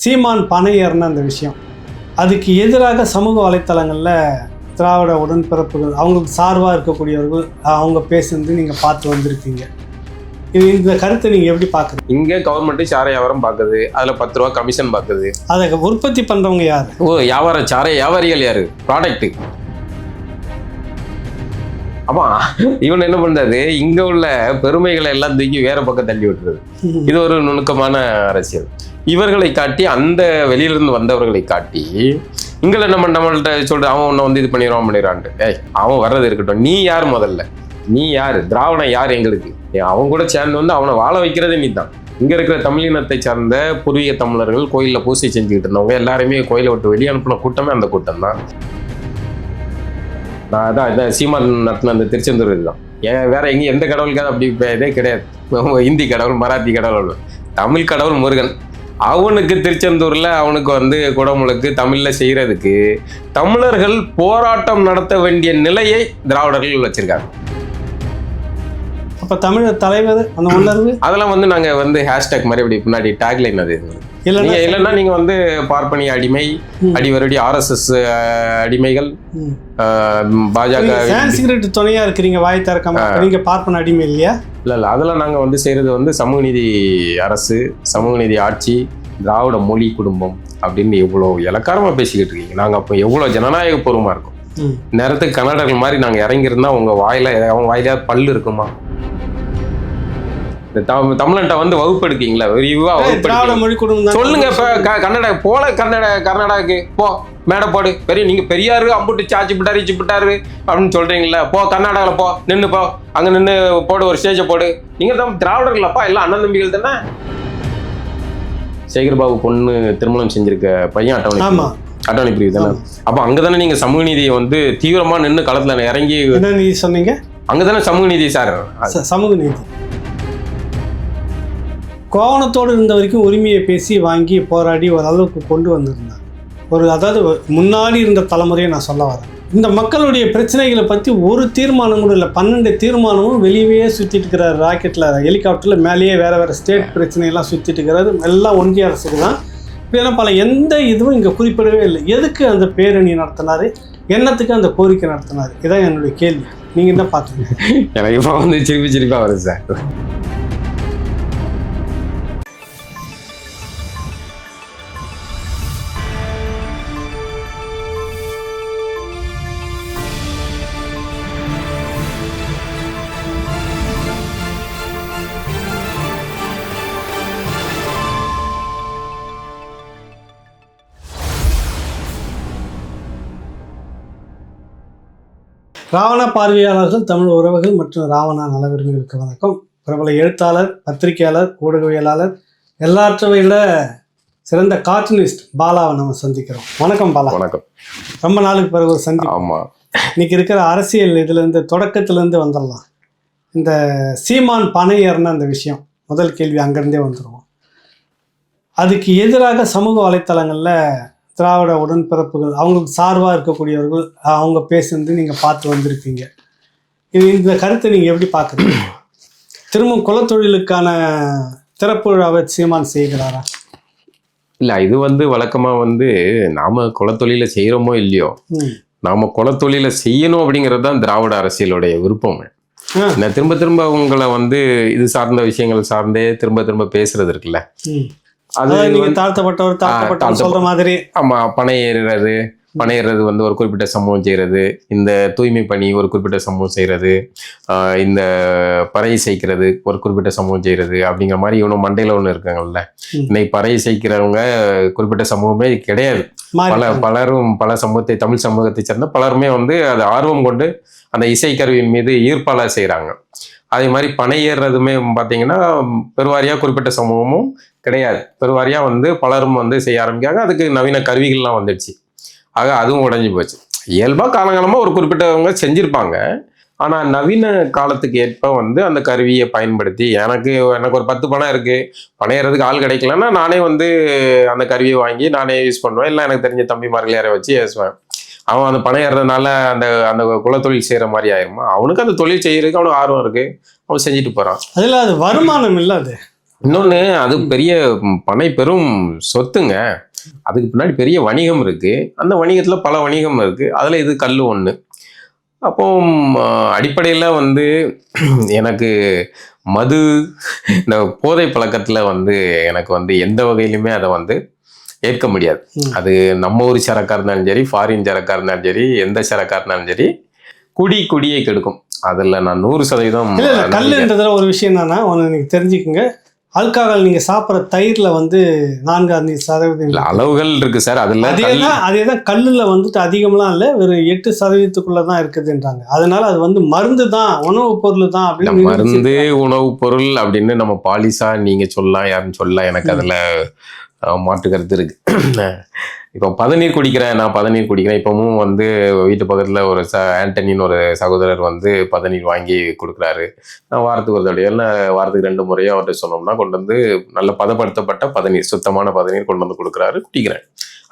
சீமான் பனை ஏறின அந்த விஷயம், அதுக்கு எதிராக சமூக வலைத்தளங்களில் திராவிட உடன்பிறப்புகள் அவங்களுக்கு சார்பாக இருக்கக்கூடியவர்கள் அவங்க பேசுனது நீங்கள் பார்த்து வந்திருக்கீங்க. இந்த கருத்தை நீங்கள் எப்படி பார்க்குறீங்க? இங்கே கவர்மெண்ட்டு சாரை வியாபாரம் பார்க்குது, அதில் 10 ரூபா கமிஷன் பார்க்குது. அதை உற்பத்தி பண்ணுறவங்க யார்? வியாபாரம் சாரை வியாபாரிகள் யார்? ப்ராடக்ட்டு. ஆமாம், இவன் என்ன பண்ணுறது, இங்கே உள்ள பெருமைகளை எல்லாம் தூக்கி வேற பக்கம் தள்ளி விட்டுறது. இது ஒரு நுணுக்கமான அரசியல். இவர்களை காட்டி, அந்த வெளியிலிருந்து வந்தவர்களை காட்டி இங்கே நம்மள்கிட்ட சொல்கிற அவன் ஒன்று வந்து இது பண்ணிடுவான்ட்டு, அவன் வர்றது இருக்கட்டும், நீ யார் முதல்ல? நீ யார்? திராவிடம் யார் எங்களுக்கு? அவன் கூட சேர்ந்து வந்து அவனை வாழ வைக்கிறதே நீ தான். இங்கே இருக்கிற தமிழினத்தை சார்ந்த பூர்வீக தமிழர்கள் கோயிலில் பூசை செஞ்சுக்கிட்டு இருந்தவங்க எல்லாருமே கோயிலை விட்டு வெளியே அனுப்பின கூட்டமே அந்த கூட்டம் தான். நான் அதான் சீமான் நடத்தின அந்த திருச்செந்தூர் இதுதான். ஏன் வேற எங்கேயும் எந்த கடவுளுக்காவது அப்படி இதே கிடையாது. இந்தி கடவுள், மராத்தி கடவுள், தமிழ் கடவுள் முருகன். அவனுக்கு திருச்செந்தூரில் அவனுக்கு வந்து குடமுழுக்கு தமிழில் செய்கிறதுக்கு தமிழர்கள் போராட்டம் நடத்த வேண்டிய நிலையை திராவிடர்கள் வச்சிருக்காங்க. அப்போ தமிழர் தலைவர் அந்த உணர்வு அதெல்லாம் வந்து நாங்கள் வந்து ஹேஷ்டேக் மாதிரி அப்படி பின்னாடி டேக்லைன் அது இல்லைன்னா நீங்கள் வந்து பார்ப்பனிய அடிமை, அடிவருடி RSS அடிமைகள், பாஜக துணையா இருக்கிறீங்க, வாய் திறக்காம நீங்க பார்ப்பன அடிமை இல்லையா? இல்லை அதெல்லாம் நாங்கள் வந்து செய்கிறது வந்து சமூக நீதி அரசு, சமூக நீதி ஆட்சி, திராவிட மொழி குடும்பம் அப்படின்னு எவ்வளோ இலக்காரமாக பேசிக்கிட்டு இருக்கீங்க. நாங்கள் அப்போ எவ்வளோ ஜனநாயக பூர்வமாக இருக்கும். நேரத்துக்கு கன்னடர்கள் மாதிரி நாங்கள் இறங்கியிருந்தா உங்கள் அவங்க வாயில பல்லு இருக்குமா? தமிழ்நாட்டை வந்து வகுப்பு எடுக்கீங்களா? சொல்லுங்க. இப்ப கன்னட போல கர்நாடகாக்கு போ, மேடை போடு, பெரிய நீங்க பெரியாரு அம்புட்டு சாச்சி பிட்டாரு இச்சி பிட்டாரு அப்படின்னு சொல்றீங்களா? போ கர்நாடகால போ, நின்று போ, அங்க நின்று போடு, ஒரு ஸ்டேஜை போடு. நீங்க தான் திராவிடர்களப்பா, எல்லாம் அண்ணன் தம்பிகள் தானே. சேகர் பாபு பொண்ணு திருமணம் செஞ்சிருக்க பையன் அட்டவணை பிரிவு தானே. அப்ப அங்கதானே நீங்க சமூக நீதியை வந்து தீவிரமா நின்று களத்துல இறங்கி சொன்னீங்க. அங்கதானே சமூக நீதி சார், சமூக நீதி கோவணத்தோடு இருந்த வரைக்கும் உரிமையை பேசி வாங்கி போராடி ஓரளவுக்கு கொண்டு வந்திருந்தார். அதாவது முன்னாடி இருந்த தலைமுறையை நான் சொல்ல வரேன். இந்த மக்களுடைய பிரச்சனைகளை பற்றி ஒரு தீர்மானம் கூட இல்லை. 12 தீர்மானமும் வெளியே சுற்றிட்டு இருக்கிறார். ராக்கெட்டில், ஹெலிகாப்டரில் மேலேயே வேறு ஸ்டேட் பிரச்சனையெல்லாம் சுற்றிட்டு இருக்கிறாரு. எல்லாம் ஒன்றிய அரசுக்கு தான். இப்படியெல்லாம் பல எந்த இதுவும் இங்கே குறிப்பிடவே இல்லை. எதுக்கு அந்த பேரணி நடத்தினார்? என்னத்துக்கு அந்த கோரிக்கை நடத்தினார்? இதான் என்னுடைய கேள்வி. நீங்கள் என்ன பார்த்துங்க? எனக்கு இப்போ வந்து சிரிப்பாக வருது சார். ராவணா பார்வையாளர்கள், தமிழ் உறவுகள் மற்றும் ராவணா நலவிரும்பிகளுக்கு வணக்கம். பிரபல எழுத்தாளர், பத்திரிகையாளர், ஊடகவியலாளர், எல்லாற்றையும் சிறந்த கார்ட்டூனிஸ்ட் பாலாவை நம்ம சந்திக்கிறோம். வணக்கம் பாலா. வணக்கம். ரொம்ப நாளுக்கு பிறகு ஒரு சந்தி. ஆமாம். இன்னைக்கு இருக்கிற அரசியல் இதுலேருந்து தொடக்கத்துலேருந்து வந்துடலாம். இந்த சீமான் பனை ஏறின அந்த விஷயம், முதல் கேள்வி அங்கேருந்தே வந்துடுவோம். அதுக்கு எதிராக சமூக வலைத்தளங்களில் திராவிட உடன்பிறப்புகள் அவங்களுக்கு சார்பாக இருக்கக்கூடியவர்கள் அவங்க பேசுனது நீங்கள் பார்த்து வந்திருக்கீங்க. இந்த கருத்தை நீங்கள் எப்படி பார்க்குறீங்க? திரும்ப குலத்தொழிலுக்கான திறப்பு விழாவை சீமான் செய்கிறாரா? இல்லை, இது வந்து வழக்கமாக வந்து நாம் குலத்தொழிலை செய்கிறோமோ இல்லையோ, நாம் குலத்தொழிலை செய்யணும் அப்படிங்கிறது தான் திராவிட அரசியலுடைய விருப்பம். நான் திரும்ப அவங்களை வந்து இது சார்ந்த விஷயங்கள் சார்ந்தே திரும்ப பேசுறது இருக்குல்ல, அது தாழ்த்தப்பட்டவர் சொல்ற மாதிரி. ஆமா, பனை ஏறுறது வந்து ஒரு குறிப்பிட்ட சமூகம் செய்யறது, இந்த தூய்மை பணி ஒரு குறிப்பிட்ட சமூகம் செய்யறது, இந்த பறை செய்கிறது ஒரு குறிப்பிட்ட சமூகம் செய்யறது அப்படிங்கிற மாதிரி இவனும் மண்டையில ஒண்ணு இருக்காங்கல்ல. இன்னைக்கு பறை செய்கிறவங்க குறிப்பிட்ட சமூகமே கிடையாது. பலரும் பல சமூகத்தை, தமிழ் சமூகத்தை சேர்ந்த பலருமே வந்து அது ஆர்வம் கொண்டு அந்த இசைக்கருவியின் மீது ஈர்ப்பால செய்யறாங்க. அதே மாதிரி பனை ஏறுறதுமே பார்த்தீங்கன்னா பெருவாரியாக குறிப்பிட்ட சமூகமும் கிடையாது. பெருவாரியாக வந்து பலரும் வந்து செய்ய ஆரம்பிக்காங்க. அதுக்கு நவீன கருவிகள்லாம் வந்துடுச்சு. ஆக அதுவும் உடஞ்சி போச்சு. இயல்பாக காலங்காலமாக ஒரு குறிப்பிட்டவங்க செஞ்சுருப்பாங்க. ஆனால் நவீன காலத்துக்கு ஏற்ப வந்து அந்த கருவியை பயன்படுத்தி எனக்கு ஒரு 10 பணம் இருக்குது, பணம் ஏறதுக்கு ஆள் கிடைக்கலன்னா நானே வந்து அந்த கருவியை வாங்கி நானே யூஸ் பண்ணுவேன். இல்லை எனக்கு தெரிஞ்ச தம்பிமார்கள் யாரை வச்சு ஏசுவேன். அவன் அந்த பணம் ஏறதுனால அந்த குலத்தொழில் செய்கிற மாதிரி ஆயிருமா? அவனுக்கு அந்த தொழில் செய்யறதுக்கு அவனுக்கு ஆர்வம் இருக்குது, அவன் செஞ்சுட்டு போகிறான். அதில் அது வருமானம் இல்லை. இன்னொன்னு அது பெரிய பனை பெரும் சொத்துங்க. அதுக்கு பின்னாடி பெரிய வணிகம் இருக்கு. அந்த வணிகத்துல பல வணிகம் இருக்கு. அதுல இது கல் ஒண்ணு. அப்போ அடிப்படையில வந்து எனக்கு மது இந்த போதை பழக்கத்துல வந்து எனக்கு வந்து எந்த வகையிலுமே அதை வந்து ஏற்க முடியாது. அது நம்ம ஊர் சரக்கா இருந்தாலும் சரி, ஃபாரின் சரக்கா இருந்தாலும் சரி, எந்த சரக்கா இருந்தாலும் சரி, குடியை கெடுக்கும். அதுல நான் 100% இல்ல கல்லுன்றதுல ஒரு விஷயம் என்னன்னா ஒன்று நீங்கள் தெரிஞ்சுக்குங்க. ஆல்கஹால் நீங்கள் சாப்பிட்ற தயிரில் வந்து 4-5% அளவுகள் இருக்கு சார். அதுல அதே தான் கல்லில் வந்துட்டு அதிகம்லாம் இல்லை, ஒரு 8% தான் இருக்குதுன்றாங்க. அதனால அது வந்து மருந்து தான், உணவுப் பொருள் தான் அப்படின்னு. மருந்து உணவுப் பொருள் அப்படின்னு நம்ம பாலிசா நீங்க சொல்லலாம், யாருன்னு சொல்லலாம். எனக்கு அதுல மாற்று கருத்து இருக்கு. இப்போ பதநீர் குடிக்கிறேன், நான் பதநீர் குடிக்கிறேன். இப்பவும் வந்து வீட்டு பக்கத்துல ஒரு ஆண்டனின்னு ஒரு சகோதரர் வந்து பதநீர் வாங்கி கொடுக்குறாரு. நான் வாரத்துக்கு ஒரு தடவை இல்லை வாரத்துக்கு 2 முறையோ அவர்கிட்ட சொன்னோம்னா கொண்டு வந்து நல்ல பதப்படுத்தப்பட்ட பதநீர், சுத்தமான பதநீர் கொண்டு வந்து கொடுக்குறாரு, குடிக்கிறேன்.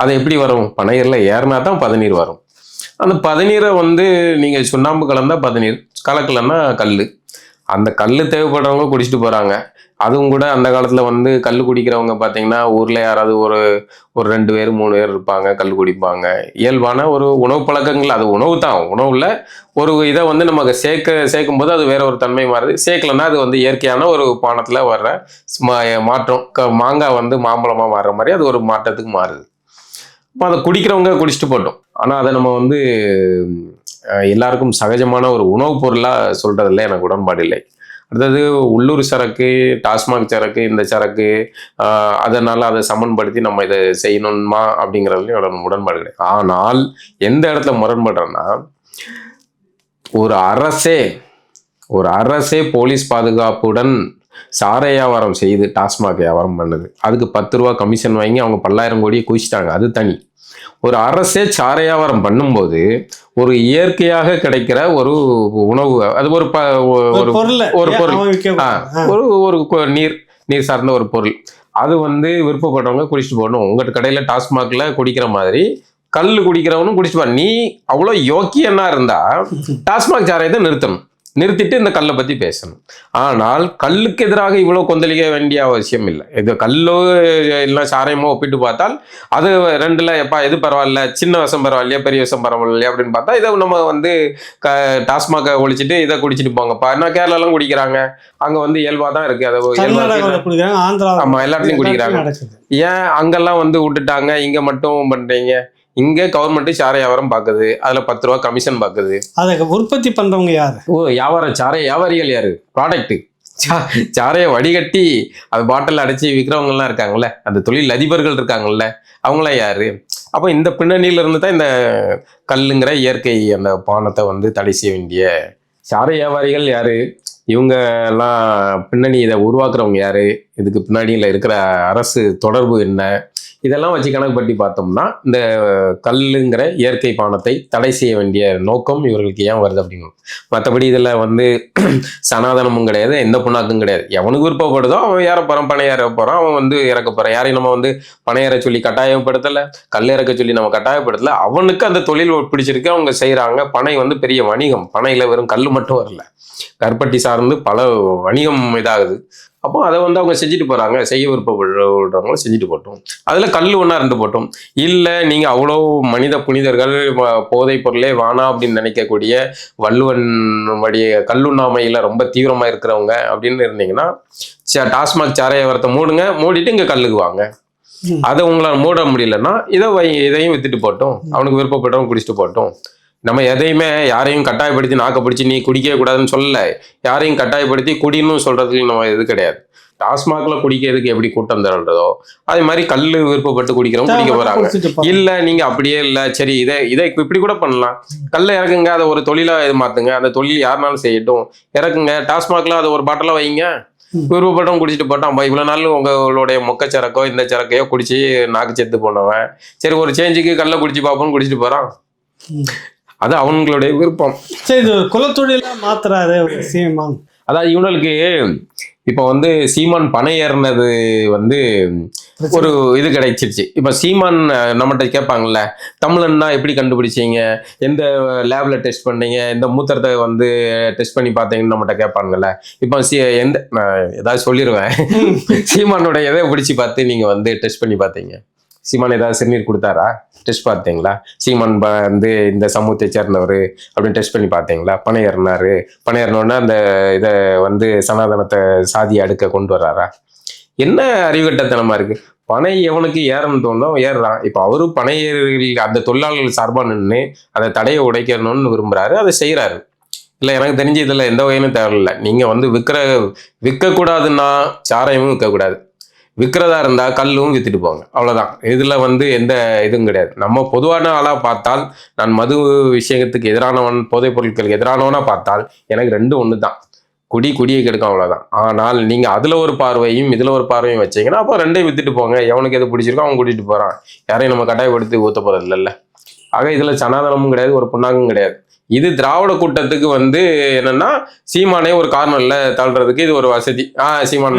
அது எப்படி வரும்? பனையர்ல ஏறினா தான் பதநீர் வரும். அந்த பதநீரை வந்து நீங்க சுண்ணாம்பு கலந்தா பதநீர், கலக்கலன்னா கல். அந்த கல் தேவைப்படுறவங்க குடிச்சிட்டு போறாங்க. அதுவும் கூட அந்த காலத்துல வந்து கல் குடிக்கிறவங்க பாத்தீங்கன்னா ஊர்ல யாராவது ஒரு 2 பேர் 3 பேர் இருப்பாங்க, கல் குடிப்பாங்க. இயல்பான ஒரு உணவு பழக்கங்கள். அது உணவு தான். உணவுல ஒரு இதை வந்து நமக்கு சேர்க்கும் போது அது வேற ஒரு தன்மை மாறுது. சேர்க்கலன்னா அது வந்து இயற்கையான ஒரு பானத்துல வர்ற மாற்றம். மாங்காய் வந்து மாம்பழமா மாறுற மாதிரி அது ஒரு மாற்றத்துக்கு மாறுது. இப்போ அதை குடிக்கிறவங்க குடிச்சிட்டு போட்டோம். ஆனா அதை நம்ம வந்து எல்லாருக்கும் சகஜமான ஒரு உணவுப் பொருளா சொல்றதுல எனக்கு உடன்பாடு இல்லை. அடுத்தது உள்ளூர் சரக்கு, டாஸ்மாக் சரக்கு, இந்த சரக்கு, அதனால அதை சமன்படுத்தி நம்ம இதை செய்யணுமா அப்படிங்கிறதுலையும் என்னோட உடன்பாடு கிடையாது. ஆனால் எந்த இடத்துல முரண்படுறேன்னா, ஒரு அரசே போலீஸ் பாதுகாப்புடன் சாரை வியாபாரம் செய்து டாஸ்மாக் வியாபாரம் பண்ணுது. அதுக்கு 10 ரூபா கமிஷன் வாங்கி அவங்க 10,000 கோடியை குவிச்சிட்டாங்க. அது தனி. ஒரு அரசே சாரை வியாபாரம் பண்ணும்போது ஒரு இயற்கையாக கிடைக்கிற ஒரு உணவு, அது ஒரு நீர் சார்ந்த ஒரு பொருள், அது வந்து விருப்பப்பட்டவங்க குடிச்சிட்டு போகணும். உங்கள்கிட்ட கடையில டாஸ்மாக்ல குடிக்கிற மாதிரி கல் குடிக்கிறவனும் குடிச்சுப்பா. நீ அவ்வளோ யோக்கியன்னா இருந்தா டாஸ்மாக் சாரையத்தை நிறுத்திட்டு இந்த கல்லை பத்தி பேசணும். ஆனால் கல்லுக்கு எதிராக இவ்வளவு கொந்தளிக்க வேண்டிய அவசியம் இல்லை. இது கல்லோ இல்லை சாரையமோ ஒப்பிட்டு பார்த்தால் அது ரெண்டுல எப்பா எது பரவாயில்ல, சின்ன விஷம் பரவாயில்லையா, பெரிய விஷம் பரவாயில்லையா அப்படின்னு பார்த்தா இதை நம்ம வந்து டாஸ்மாக ஒழிச்சிட்டு இதை குடிச்சிட்டு போங்கப்பா. நான் கேரளாலாம் குடிக்கிறாங்க, அங்க வந்து இயல்பா தான் இருக்கு. அதை ஆமா எல்லா இடத்துலையும் குடிக்கிறாங்க. ஏன் அங்கெல்லாம் வந்து விட்டுட்டாங்க, இங்க மட்டும் பண்றீங்க? இங்க கவர்மெண்ட் சாரை வியாபாரம் பாக்குது, அதுல 10 ரூபா கமிஷன் பாக்குது. அதை உற்பத்தி பண்றவங்க யாரு? சாரை வியாபாரிகள் யாரு? ப்ராடக்ட் சாரையை வடிகட்டி அது பாட்டில் அடைச்சி விற்கிறவங்க எல்லாம் இருக்காங்கல்ல, அந்த தொழில் அதிபர்கள் இருக்காங்கல்ல, அவங்களாம் யாரு? அப்போ இந்த பின்னணியில இருந்து தான் இந்த கல்லுங்கிற இயற்கை அந்த பானத்தை வந்து தடை செய்ய வேண்டிய சாரை வியாபாரிகள் யாரு? இவங்க எல்லாம் பின்னணி இதை உருவாக்குறவங்க யாரு? இதுக்கு பின்னாடியில் இருக்கிற அரசு தொடர்பு என்ன? இதெல்லாம் வச்சு கணக்கு பட்டி பார்த்தோம்னா இந்த கல்லுங்கிற இயற்கை பானத்தை தடை செய்ய வேண்டிய நோக்கம் இவர்களுக்கு ஏன் வருது அப்படின்னு. மற்றபடி இதில் வந்து சனாதனமும் கிடையாது, எந்த புண்ணாக்கும் கிடையாது. எவனுக்கு விருப்பப்படுதோ அவன் ஏற போகிறான், பணம் ஏற போகிறான், அவன் வந்து இறக்க போகிறான். யாரையும் நம்ம வந்து பணம் ஏற சொல்லி கட்டாயப்படுத்தலை, கல் இறக்க சொல்லி நம்ம கட்டாயப்படுத்தலை. அவனுக்கு அந்த தொழில் பிடிச்சிருக்கு, அவங்க செய்கிறாங்க. பனை வந்து பெரிய வணிகம். பனையில் வெறும் கல் மட்டும் வரல, கருப்பட்டி சார்ந்து பல வணிகம் இதாகுது. அப்போ அதை வந்து அவங்க செஞ்சுட்டு போறாங்க. செய்ய விருப்பப்படுறவங்களும் செஞ்சுட்டு போட்டோம். அதுல கல் ஒன்றா இருந்து போட்டோம். இல்லை நீங்க அவ்வளோ மனித புனிதர்கள், போதை பொருளே வேணாம் அப்படின்னு நினைக்கக்கூடிய வள்ளுவன் வழிய கல்லுண்ணாமையில ரொம்ப தீவிரமா இருக்கிறவங்க அப்படின்னு இருந்தீங்கன்னா டாஸ்மாக் சாரை வியாபாரத்தை மூடிட்டு இங்க கல்லுக்கு வாங்க. அதை உங்களால் மூட முடியலன்னா இதையும் வித்துட்டு போட்டோம், அவனுக்கு விருப்பப்பட்டவங்க குடிச்சிட்டு போட்டோம். நம்ம எதையுமே யாரையும் கட்டாயப்படுத்தி நாக்க பிடிச்சி நீ குடிக்க கூடாதுன்னு சொல்லல, யாரையும் கட்டாயப்படுத்தி குடின்னு சொல்றதுக்கு நம்ம இது கிடையாது. டாஸ்மாக்ல குடிக்கிறதுக்கு எப்படி கூட்டம் தரன்றதோ அதே மாதிரி கல்லு விருப்பப்பட்டு குடிக்கிறவங்க குடிக்க போறாங்க. இல்ல நீங்க அப்படியே இல்ல, சரி இதை இப்படி கூட பண்ணலாம், கல்ல இறக்குங்க, அதை ஒரு தொழிலா இது மாத்துங்க, அந்த தொழில் யாருனாலும் செய்யட்டும், இறக்குங்க. டாஸ்மாக்ல அதை ஒரு பாட்டில வைங்க, விருப்பப்பட்டவங்க குடிச்சிட்டு போட்டான். இவ்வளவு நாள் உங்களுடைய மொக்கச்சரக்கோ இந்த சரக்கையோ குடிச்சு நாக்கு செத்து போனவன் சரி ஒரு சேஞ்சுக்கு கல்ல குடிச்சு பார்ப்போம்னு குடிச்சிட்டு போறான். அது அவங்களுடைய விருப்பம். சரி, இது குலத்தொழிலா மாத்துறாரு சீமான். அதாவது இவங்களுக்கு இப்போ வந்து சீமான் பனை ஏறினது வந்து ஒரு இது கிடைச்சிருச்சு. இப்போ சீமான் நம்மகிட்ட கேட்பாங்கல்ல, தமிழன்னா எப்படி கண்டுபிடிச்சீங்க, எந்த லேப்ல டெஸ்ட் பண்ணீங்க, எந்த மூத்திரத்தை வந்து டெஸ்ட் பண்ணி பார்த்தீங்கன்னு நம்மகிட்ட கேட்பாங்கல்ல. இப்போ எந்த ஏதாவது சொல்லிடுவேன், சீமானோட எதை பிடிச்சி பார்த்து நீங்க வந்து டெஸ்ட் பண்ணி பார்த்தீங்க? சீமான் ஏதாவது சிறுநீர் கொடுத்தாரா? டெஸ்ட் பார்த்தீங்களா? சீமான் வந்து இந்த சமூகத்தை சேர்ந்தவர் அப்படின்னு டெஸ்ட் பண்ணி பார்த்தீங்களா? பனை ஏறினாரு, பனை ஏறினோன்னா அந்த இதை வந்து சனாதனத்தை சாதி அடுக்க கொண்டு வர்றாரா? என்ன அறிவுகட்டத்தனமா இருக்கு. பனை எவனுக்கு ஏறன்னு தோணும் ஏறுறான். இப்போ அவரு பனை அந்த தொழிலாளர்கள் சார்பாக நின்று அந்த தடையை உடைக்கணும்னு விரும்புறாரு, அதை செய்யறாரு. இல்லை எனக்கு தெரிஞ்சு இதில் எந்த வகையிலும் தேவையில்லை. நீங்கள் வந்து விற்கக்கூடாதுன்னா சாராயமும் விற்கக்கூடாது, விற்கிறதா இருந்தால் கல்லும் விற்றுட்டு போங்க, அவ்வளோதான். இதில் வந்து எந்த இதுவும் கிடையாது. நம்ம பொதுவான ஆளாக பார்த்தால், நான் மது விஷயத்துக்கு எதிரானவன், போதைப் பொருட்களுக்கு எதிரானவனாக பார்த்தால் எனக்கு ரெண்டும் ஒன்று தான், குடியை கெடுக்கும், அவ்வளோதான். ஆனால் நீங்கள் அதில் ஒரு பார்வையும் இதில் ஒரு பார்வையும் வச்சிங்கன்னா அப்போ ரெண்டையும் விற்றுட்டு போங்க. எவனுக்கு எது பிடிச்சிருக்கோ அவன் கூட்டிகிட்டு போகிறான், யாரையும் நம்ம கட்டாயப்படுத்தி ஊற்ற போகிறது இல்லைல்ல. ஆக இதில் சனாதனமும் கிடையாது, ஒரு புண்ணாக்கும் கிடையாது. இது திராவிட கூட்டத்துக்கு வந்து என்னன்னா சீமானே ஒரு கார்னர்ல தள்ளுறதுக்கு இது ஒரு வசதி. சீமான்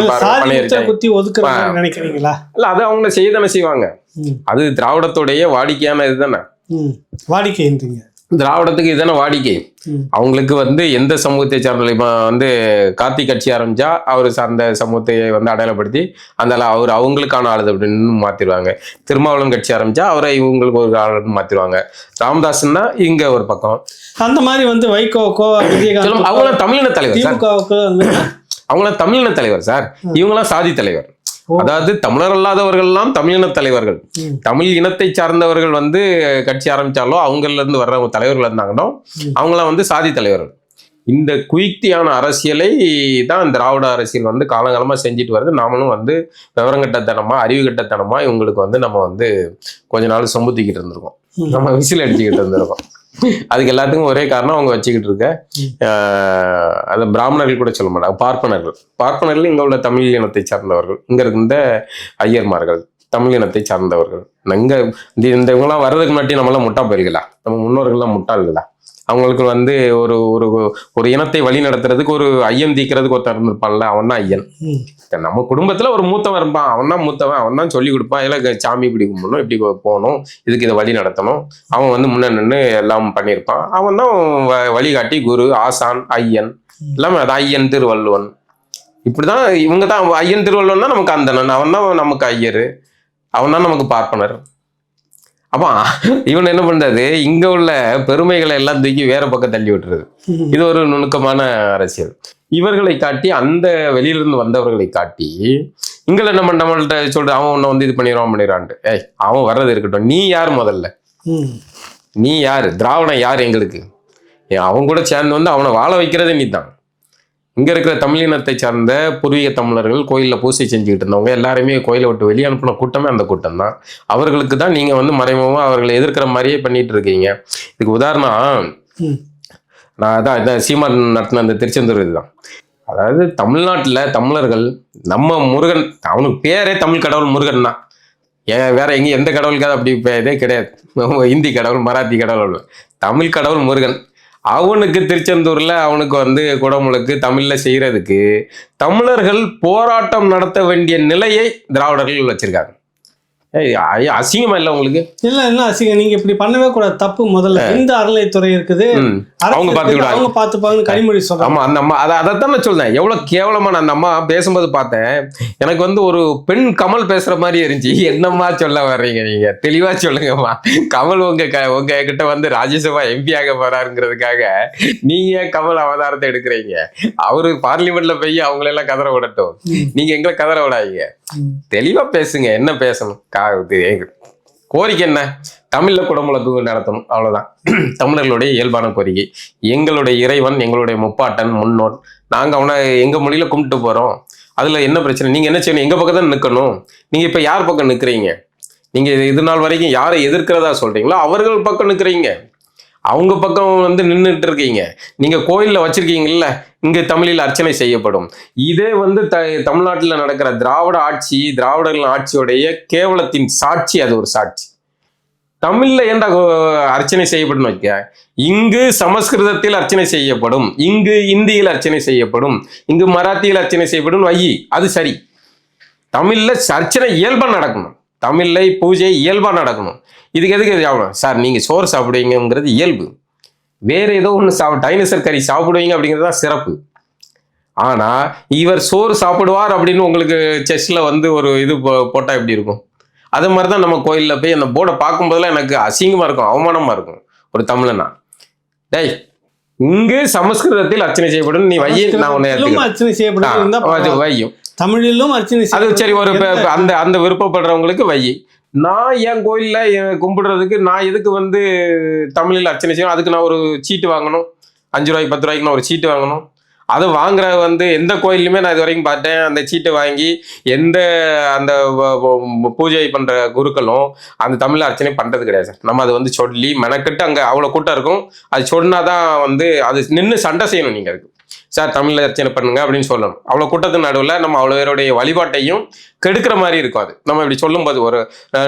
நினைக்கிறீங்களா? இல்ல, அது அவங்க செய்யதானே செய்வாங்க. அது திராவிடத்துடைய வாடிக்கையான இதுதானே. வாடிக்கை திராவிடத்துக்கு இதுதானே வாடிக்கை. அவங்களுக்கு வந்து எந்த சமூகத்தை சார்ந்த, இப்போ வந்து கார்த்திக் கட்சி ஆரம்பிச்சா அவர் சார்ந்த சமூகத்தை வந்து அடையாளப்படுத்தி அந்த அவர் அவங்களுக்கான ஆளுது அப்படின்னு மாத்திடுவாங்க. திருமாவளவன் கட்சி ஆரம்பிச்சா அவரை இவங்களுக்கு ஒரு ஆளுன்னு மாத்திடுவாங்க. ராமதாஸ்ன்னா இங்க ஒரு பக்கம். அந்த மாதிரி வந்து வைகோக்கோ அவங்களாம் தமிழின தலைவர் சார், அவங்களாம் தமிழின தலைவர் சார், இவங்களாம் சாதி தலைவர். அதாவது தமிழர் அல்லாதவர்கள்லாம் தமிழின தலைவர்கள். தமிழ் இனத்தை சார்ந்தவர்கள் வந்து கட்சி ஆரம்பிச்சாலோ அவங்கள்ல இருந்து வர்ற தலைவர்கள் இருந்தாங்கன்னா அவங்களாம் வந்து சாதி தலைவர்கள். இந்த குயுக்தியான அரசியலை தான் திராவிட அரசியல் வந்து காலங்காலமா செஞ்சுட்டு வருது. நாமளும் வந்து விவரங்கட்டத்தனமா அறிவுகட்டத்தனமா இவங்களுக்கு வந்து நம்ம வந்து கொஞ்ச நாள் சொம்புத்திக்கிட்டு இருந்திருக்கோம், நம்ம விசில் அடிச்சுக்கிட்டு இருந்திருக்கோம். அதுக்கு எல்லாத்துக்கும் ஒரே காரணம் அவங்க வச்சுக்கிட்டு இருக்க அது பிராமணர்கள் கூட சொல்ல மாட்டாங்க, பார்ப்பனர்கள் இங்க உள்ள தமிழ் இனத்தை சார்ந்தவர்கள், இங்க இருந்த ஐயர்மார்கள் தமிழ் இனத்தை சார்ந்தவர்கள். இந்த இவங்கெல்லாம் வர்றதுக்கு முன்னாடி நம்மளாம் முட்டா போயிருக்கலாம், நம்ம முன்னோர்கள்லாம் முட்டாள்களா? அவங்களுக்கு வந்து ஒரு ஒரு ஒரு இனத்தை வழி நடத்துறதுக்கு ஒரு ஐயம் தீக்கிறதுக்கு ஒருத்தர் இருந்திருப்பான்ல, அவன் தான் ஐயன். நம்ம குடும்பத்துல ஒரு மூத்தவன் இருப்பான், அவன் தான் மூத்தவன், அவன் தான் சொல்லி கொடுப்பான், இல்லை சாமி இப்படி கும்பிடணும், இப்படி போகணும், இதுக்கு இதை வழி நடத்தணும். அவன் வந்து முன்ன நின்று எல்லாம் பண்ணியிருப்பான். அவன் தான் வழிகாட்டி, குரு, ஆசான், ஐயன் எல்லாமே. அது ஐயன் திருவள்ளுவன், இப்படிதான் இவங்க தான். ஐயன் திருவள்ளுவன் தான் நமக்கு அந்தணன், அவன் தான் நமக்கு ஐயர், அவன் தான் நமக்கு பார்ப்பனர். அப்ப இவன் என்ன பண்றது, இங்க உள்ள பெருமைகளை எல்லாம் தூக்கி வேற பக்கம் தள்ளி விட்டுறது. இது ஒரு நுணுக்கமான அரசியல். இவர்களை காட்டி, அந்த வெளியிலிருந்து வந்தவர்களை காட்டி இங்களை நம்மள்கிட்ட சொல்ற, அவன் உன்னை வந்து இது பண்ணிடுவான்ட்டு. அவன் வர்றது இருக்கட்டும், நீ யார் முதல்ல? நீ யாரு? திராவிடம் யார் எங்களுக்கு? அவன் கூட சேர்ந்து வந்து அவனை வாழ வைக்கிறதே நீ தான். இங்க இருக்கிற தமிழினத்தை சார்ந்த பூர்வீக தமிழர்கள் கோயிலில் பூசை செஞ்சுக்கிட்டு இருந்தவங்க எல்லாருமே கோயிலை விட்டு வெளியே அனுப்பின கூட்டமே அந்த கூட்டம் தான். அவர்களுக்கு தான் நீங்க வந்து மறைமுகமா அவர்களை எதிர்க்கிற மாதிரியே பண்ணிட்டு இருக்கீங்க. இதுக்கு உதாரணம் நான் அதான் சீமான் நடத்தின அந்த திருச்செந்தூர் இதுதான். அதாவது தமிழ்நாட்டில் தமிழர்கள், நம்ம முருகன், அவனுக்கு பேரே தமிழ் கடவுள் முருகன் தான். வேற எங்கேயும் எந்த கடவுளுக்காவது அப்படி இதே கிடையாது. இந்தி கடவுள், மராத்தி கடவுள், தமிழ் கடவுள் முருகன். அவனுக்கு திருச்செந்தூர்ல அவனுக்கு வந்து குடமுழுக்கு தமிழ்ல செய்யறதுக்கு தமிழர்கள் போராட்டம் நடத்த வேண்டிய நிலையை திராவிடர்கள் வச்சிருக்காங்க. அசிங்கமா இல்ல உங்களுக்கு? இல்ல அசிங்கம். நீங்க இப்படி பண்ணவே கூடாது, தப்பு. முதல்ல இந்த அறநிலைத்துறை இருக்குது, அவங்க பாத்துப்பாங்க, கனிமொழி சொல்றாங்க. ஆமா, அந்த அம்மா அதைத்தான் நான் சொல்றேன். எவ்வளவு கேவலமா நான் அந்த அம்மா பேசும்போது பார்த்தேன். எனக்கு வந்து ஒரு பெண் கமல் பேசுற மாதிரி இருந்துச்சு. என்னம்மா சொல்ல வர்றீங்க நீங்க? தெளிவா சொல்லுங்கம்மா. கமல் உங்க கிட்ட வந்து ராஜ்யசபா எம்பி ஆக போறாருங்கிறதுக்காக நீங்க கமல் அவதாரத்தை எடுக்கிறீங்க. அவரு பார்லிமெண்ட்ல போய் அவங்களெல்லாம் கதற விடட்டும், நீங்க எங்களை கதற விடாதீங்க. தெளிவா பேசுங்க, என்ன பேசணும், கோரிக்கை என்ன? தமிழ்ல குடமுழக்கு நடத்தணும், அவ்வளவுதான். தமிழர்களுடைய இயல்பான கோரிக்கை. எங்களுடைய இறைவன், எங்களுடைய முப்பாட்டன், முன்னோர், நாங்க அவனை எங்க மொழியில கும்பிட்டு போறோம். அதுல என்ன பிரச்சனை? நீங்க என்ன செய்யணும்? எங்க பக்கம் தான் நிக்கணும். நீங்க இப்ப யார் பக்கம் நிக்கிறீங்க? நீங்க இது நாள் வரைக்கும் யாரை எதிர்க்கிறதா சொல்றீங்களோ அவர்கள் பக்கம் நிக்கிறீங்க. அவங்க பக்கம் வந்து நின்றுட்டு இருக்கீங்க. நீங்க கோயில்ல வச்சிருக்கீங்கல்ல, இங்க தமிழில் அர்ச்சனை செய்யப்படும். இதே வந்து தமிழ்நாட்டில் நடக்கிற திராவிட ஆட்சி, திராவிடர்கள் ஆட்சியோடைய கேவலத்தின் சாட்சி. அது ஒரு சாட்சி. தமிழ்ல ஏன்டா அர்ச்சனை செய்யப்படும் வைக்க, இங்கு சமஸ்கிருதத்தில் அர்ச்சனை செய்யப்படும், இங்கு இந்தியில் அர்ச்சனை செய்யப்படும், இங்கு மராத்தியில் அர்ச்சனை செய்யப்படும் வை, அது சரி. தமிழ்ல அர்ச்சனை இயல்பா நடக்கணும், தமிழ்ல பூஜை இயல்பா நடக்கணும். இதுக்கு எதுக்கு சாப்பிடும் சார், நீங்க சோறு சாப்பிடுவீங்கிறது இயல்பு, வேற ஏதோ ஒன்று டைனோசர் கறி சாப்பிடுவீங்க அப்படிங்கிறது தான் சிறப்பு. ஆனா இவர் சோறு சாப்பிடுவார் அப்படின்னு உங்களுக்கு செஸ்ல வந்து ஒரு இது போட்டா எப்படி இருக்கும்? அது மாதிரிதான் நம்ம கோயில்ல போய் அந்த போர்டை பார்க்கும்போதெல்லாம் எனக்கு அசிங்கமா இருக்கும், அவமானமா இருக்கும். ஒரு தமிழனா, டேய் இங்கு சமஸ்கிருதத்தில் அர்ச்சனை செய்யப்படும் நீ வைய, நான் உன்னை அர்ச்சனை செய்யப்படும் வையும், தமிழிலும் அர்ச்சனை அது சரி. ஒரு அந்த அந்த விருப்பப்படுறவங்களுக்கு வை. நான் என் கோயில்ல கும்பிடுறதுக்கு நான் எதுக்கு வந்து தமிழில் அர்ச்சனை செய்யணும்? அதுக்கு நான் ஒரு சீட்டு வாங்கணும், 5 ரூபாய்க்கு 10 ரூபாய்க்கு நான் ஒரு சீட்டு வாங்கணும். அது வாங்குற வந்து எந்த கோயிலுமே நான் இது வரைக்கும் பார்த்தேன், அந்த சீட்டை வாங்கி எந்த அந்த பூஜை பண்ற குருக்களும் அந்த தமிழ் அர்ச்சனை பண்றது கிடையாது சார். நம்ம அது வந்து சொல்லி மெனக்கிட்டு அங்க அவ்வளவு கூட்டம் இருக்கும், அது சொன்னாதான் வந்து அது நின்று சண்டை செய்யணும். நீங்க அதுக்கு சார் தமிழ்ல அர்ச்சனை பண்ணுங்க அப்படின்னு சொல்லணும். அவ்வளவு கூட்டத்தின் நடுவில் நம்ம அவ்வளோ பேருடைய வழிபாட்டையும் கெடுக்கிற மாதிரி இருக்கும். அது நம்ம இப்படி சொல்லும்போது ஒரு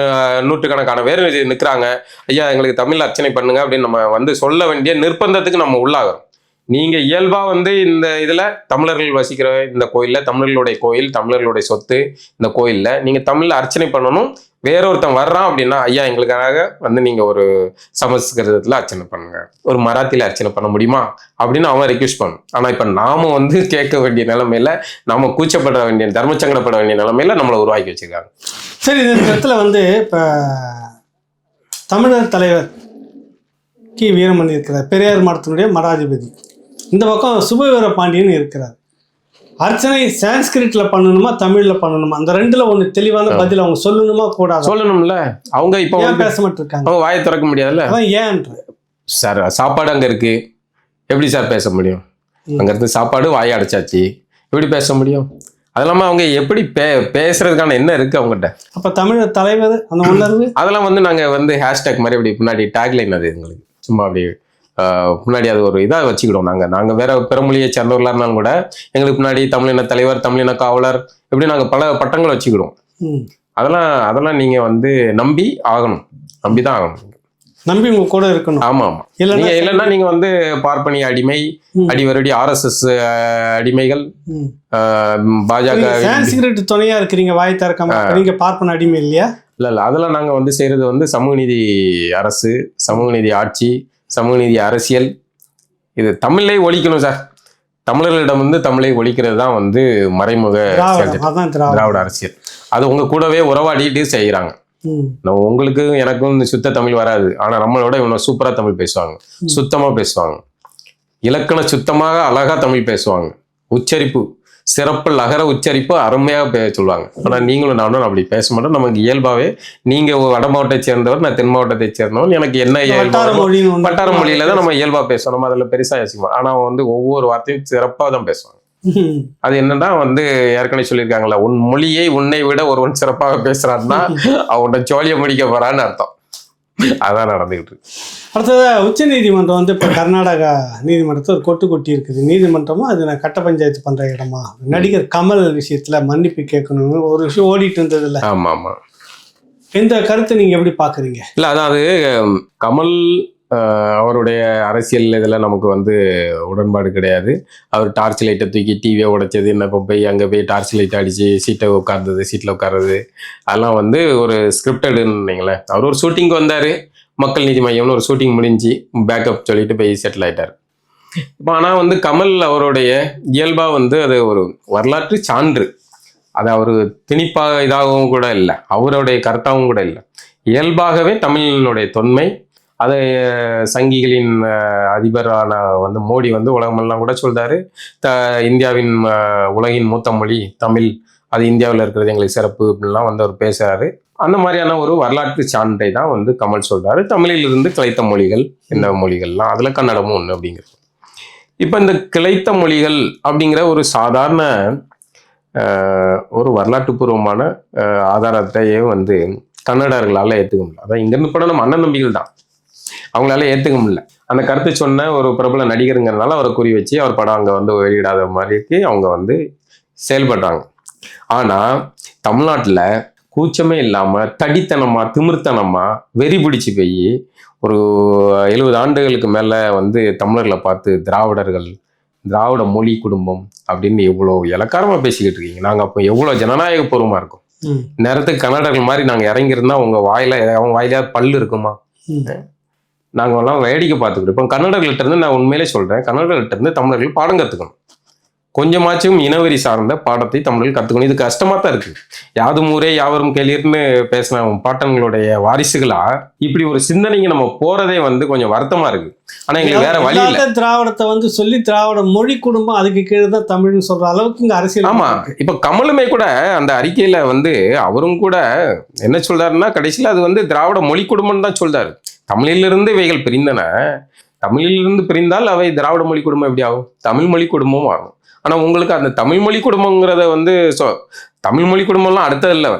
நூற்றுக்கணக்கான பேர் நிற்கிறாங்க, ஐயா எங்களுக்கு தமிழ் அர்ச்சனை பண்ணுங்க அப்படின்னு நம்ம வந்து சொல்ல வேண்டிய நிர்பந்தத்துக்கு நம்ம உள்ளாகிறோம். நீங்க இயல்பா வந்து இந்த இதுல தமிழர்கள் வசிக்கிற இந்த கோயில்ல, தமிழர்களுடைய கோயில், தமிழர்களுடைய சொத்து இந்த கோயில்ல நீங்க தமிழ்ல அர்ச்சனை பண்ணணும். வேறொருத்தன் வர்றான் அப்படின்னா, ஐயா எங்களுக்காக வந்து நீங்க ஒரு சமஸ்கிருதத்துல அர்ச்சனை பண்ணுங்க, ஒரு மராத்தியில அர்ச்சனை பண்ண முடியுமா அப்படின்னு அவன் ரெக்வெஸ்ட் பண்ணும். ஆனா இப்ப நாம வந்து கேட்க வேண்டிய நிலைமையில, நாம கூச்சப்பட வேண்டிய, தர்மச்சங்கடப்பட வேண்டிய நிலைமையில நம்மளை உருவாக்கி வச்சிருக்காங்க. சரி, இந்த இடத்துல வந்து இப்ப தமிழர் தலைவர் கி வீரமணி இருக்கிறார், பெரியார் மடத்தினுடைய மடாதிபதி. இந்த பக்கம் சுபவீர பாண்டியன் இருக்கிறார். அர்ச்சனை சான்ஸ்கிரிட்ல பண்ணணுமா தமிழ்ல பண்ணணுமா, அந்த ரெண்டுல ஒண்ணு தெளிவான பதில் அவங்க சொல்லணுமா கூடாது? சொல்லணும்ல. அவங்க இப்போ பேச மாட்டிருக்காங்க, அவங்க வாயை திறக்க முடியாதுல்ல. ஏன் சார் சாப்பாடு அங்க இருக்கு, எப்படி சார் பேச முடியும்? அங்க இருந்து சாப்பாடு வாயை அடைச்சாச்சு, எப்படி பேச முடியும்? அது இல்லாம அவங்க எப்படி பேசுறதுக்கான என்ன இருக்கு அவங்ககிட்ட? அப்ப தமிழர் தலைவர் அந்த உணர்வு அதெல்லாம் வந்து நாங்க வந்து ஹேஷ்டேக் மாதிரி அப்படி முன்னாடி டேக்லைன், அது எங்களுக்கு சும்மா அப்படி முன்னாடி அது ஒரு இதாக வச்சுக்கிடுவோம். நாங்கள் வேற பிற மொழியை சேர்ந்தவர்களா இருந்தாலும் கூட எங்களுக்கு முன்னாடி தமிழின தலைவர், தமிழின காவலர், இப்படி நாங்கள் பல பட்டங்களை வச்சுக்கிடுவோம். அதெல்லாம் நீங்க வந்து நம்பி ஆகணும், நம்பிதான் ஆகணும், நம்பி உங்க கூட இருக்கணும். ஆமா ஆமா. இல்லைன்னா நீங்க வந்து பார்ப்பனிய அடிமை, அடிவருடி RSS அடிமைகள், பாஜக சான்ஸ்கிரிட் துணையா இருக்கிறீங்க, வாய் திறக்காம, நீங்க பார்ப்பன அடிமை இல்லையா? இல்ல அதெல்லாம் நாங்க வந்து செய்யறது வந்து சமூக நீதி அரசு, சமூக நீதி ஆட்சி, சமூக நீதி அரசியல். இது தமிழை ஒழிக்கணும் சார். தமிழர்களிடம் வந்து தமிழை ஒழிக்கிறது தான் வந்து மறைமுக திராவிட அரசியல். அது உங்க கூடவே உறவாடிட்டு செய்யறாங்க. உங்களுக்கு எனக்கும் சுத்த தமிழ் வராது, ஆனா நம்மளோட இவங்க சூப்பரா தமிழ் பேசுவாங்க, சுத்தமா பேசுவாங்க, இலக்கண சுத்தமாக அழகா தமிழ் பேசுவாங்க, உச்சரிப்பு சிறப்பு லகர உச்சரிப்பு அருமையாக சொல்லுவாங்க. ஆனா நீங்களும் நானும் அப்படி பேச மாட்டோம். நமக்கு இயல்பாவே நீங்க வட மாவட்டத்தை சேர்ந்தவர், நான் தென் மாவட்டத்தை சேர்ந்தவன், எனக்கு என்ன வட்டார மொழியில தான் நம்ம இயல்பா பேசுவோம். நம்ம அதுல பெருசா யோசிப்போம். ஆனா வந்து ஒவ்வொரு வார்த்தையும் சிறப்பாக தான் பேசுவாங்க. அது என்னன்னா வந்து ஏற்கனவே சொல்லியிருக்காங்களா, உன் மொழியை உன்னை விட ஒருவன் சிறப்பாக பேசுறான்னா அவனோட ஜோலியை முடிக்க போறான்னு அர்த்தம். அதான் நடந்துகிட்டு இருக்கு. அடுத்தது உச்ச நீதிமன்றம் வந்து இப்போ கர்நாடகா நீதிமன்றத்தில் ஒரு கொட்டு கொட்டி இருக்குது. நீதிமன்றமும் அது நான் கட்ட பஞ்சாயத்து பண்ற இடமா, நடிகர் கமல் விஷயத்துல மன்னிப்பு கேட்கணும்னு ஒரு விஷயம் ஓடிட்டு இருந்தது இல்லை? ஆமா ஆமா. இந்த கருத்தை நீங்க எப்படி பாக்குறீங்க? இல்ல அதாவது கமல் அவருடைய அரசியல் இதில் நமக்கு வந்து உடன்பாடு கிடையாது. அவர் டார்ச் லைட்டை தூக்கி டிவியை உடைச்சது, என்ன போய் அங்கே போய் டார்ச் லைட் அடித்து சீட்டை உட்கார்ந்தது, சீட்டில் உட்கார்றது, அதெல்லாம் வந்து ஒரு ஸ்கிரிப்டடுன்னு வைங்களேன். அவர் ஒரு ஷூட்டிங்க்கு வந்தார், மக்கள் நீதி மையம்னு ஒரு ஷூட்டிங் முடிஞ்சு பேக்கப் சொல்லிட்டு போய் செட்டில் ஆகிட்டார். இப்போ ஆனால் வந்து கமல் அவருடைய இயல்பாக வந்து அது ஒரு வரலாற்று சான்று, அது அவர் திணிப்பாக இதாகவும் கூட இல்லை, அவருடைய கருத்தாகவும் கூட இல்லை. இயல்பாகவே தமிழினுடைய தொன்மை, அதை சங்கிகளின் அதிபரான வந்து மோடி வந்து உலகமெல்லாம் கூட சொல்றாரு, இந்தியாவின் உலகின் மூத்த மொழி தமிழ், அது இந்தியாவில் இருக்கிறது எங்களுக்கு சிறப்பு அப்படின்லாம் வந்து அவர் பேசுறாரு. அந்த மாதிரியான ஒரு வரலாற்று சான்றை தான் வந்து கமல் சொல்றாரு. தமிழிலிருந்து கிளைத்த மொழிகள் இந்த மொழிகள்லாம், அதுல கன்னடமும் ஒன்று அப்படிங்கிறது. இப்போ இந்த கிளைத்த மொழிகள் அப்படிங்கிற ஒரு சாதாரண ஒரு வரலாற்று பூர்வமான ஆதாரத்தையே வந்து கன்னடர்களால் ஏற்றுக்க முடியல. அதான் இங்கிருந்து கூட நம்ம அண்ணன் தம்பிகள் தான், அவங்களால ஏற்றுக்க முடியல. அந்த கருத்தை சொன்ன ஒரு பிரபல நடிகருங்கிறதுனால அவரை குறி வச்சு அவர் படம் அங்கே வந்து வெளியிடாத மாதிரிக்கு அவங்க வந்து செயல்படுறாங்க. ஆனால் தமிழ்நாட்டில் கூச்சமே இல்லாம தடித்தனமா திமிர்த்தனமா வெறி பிடிச்சு போய் ஒரு 70 ஆண்டுகளுக்கு மேல வந்து தமிழர்களை பார்த்து திராவிடர்கள், திராவிட மொழி குடும்பம் அப்படின்னு எவ்வளவு இலக்காரமா பேசிக்கிட்டு இருக்கீங்க. நாங்க அப்போ எவ்வளவு ஜனநாயக பூர்வமா இருக்கோம். நேரத்துக்கு கன்னடர்கள் மாதிரி நாங்க இறங்கியிருந்தா உங்க அவங்க வாயிலாவது பல்லு இருக்குமா? நாங்க எல்லாம் வேடிக்கை பார்த்துக்கிட்டு இப்போ கன்னடர்கள்ட்ட இருந்து நான் உண்மையிலே சொல்றேன், கன்னடர்கள்ட்ட இருந்து தமிழர்கள் பாடம் கத்துக்கணும். கொஞ்சமாச்சும் இனவெறி சார்ந்த பாடத்தை தமிழர்கள் கத்துக்கணும். இது கஷ்டமா தான் இருக்கு. யாதும் ஊரே யாவரும் கேளீர்னு பேசின பாட்டன்களுடைய வாரிசுகளா இப்படி ஒரு சிந்தனைக்கு நம்ம போறதே வந்து கொஞ்சம் வருத்தமா இருக்கு. ஆனா எங்களுக்கு வேற வழி இல்ல. திராவிடத்தை வந்து சொல்லி திராவிட மொழி குடும்பம் அதுக்கு கீழே தான் தமிழ்னு சொல்ற அளவுக்கு இங்க அரசியல். ஆமா, இப்ப கமலுமே கூட அந்த அறிக்கையில வந்து அவரும் கூட என்ன சொல்றாருன்னா கடைசியில அது வந்து திராவிட மொழி குடும்பம் தான் சொல்றாரு. தமிழிலிருந்து இவைகள் பிரிந்தன, தமிழிலிருந்து பிரிந்தால் அவை திராவிட மொழி குடும்பம் எப்படி ஆகும்? தமிழ் மொழி குடும்பமும் ஆகும். ஆனா உங்களுக்கு அந்த தமிழ் மொழி குடும்பங்கிறத வந்து தமிழ் மொழி குடும்பம்லாம் அடுத்தது இல்லை,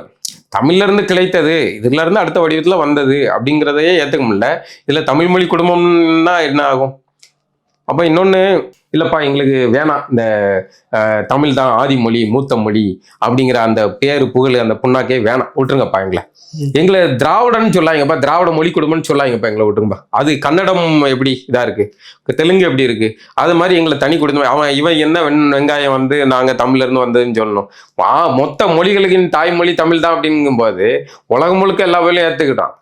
தமிழ்ல இருந்து கிளைத்தது, இதுல இருந்து அடுத்த வடிவத்துல வந்தது அப்படிங்கிறதையே ஏத்துக்க முடியல. இதுல தமிழ் மொழி குடும்பம்னா என்ன ஆகும்? அப்ப இன்னொன்னு இல்லப்பா எங்களுக்கு வேணாம், இந்த தமிழ் தான் ஆதி மொழி மூத்த மொழி அப்படிங்கிற அந்த பேரு புகழ் அந்த புண்ணாக்கே வேணாம், விட்டுருங்கப்பா எங்களை திராவிடன்னு சொல்லாங்கப்பா, திராவிட மொழி குடும்பம்னு சொல்லாங்கப்பா, எங்களை விட்டுருங்கப்பா. அது கன்னடம் எப்படி இதா இருக்கு, தெலுங்கு எப்படி இருக்கு, அது மாதிரி எங்களை தனி குடும்பம். அவன் இவன் என்ன வெங்காயம் வந்து நாங்க தமிழ்ல இருந்து வந்ததுன்னு சொல்லணும். மொத்த மொழிகளுக்கு தாய்மொழி தமிழ் தான் அப்படிங்கும்போது உலகம் முழுக்க எல்லா வேலையும் ஏத்துக்கிட்டான்.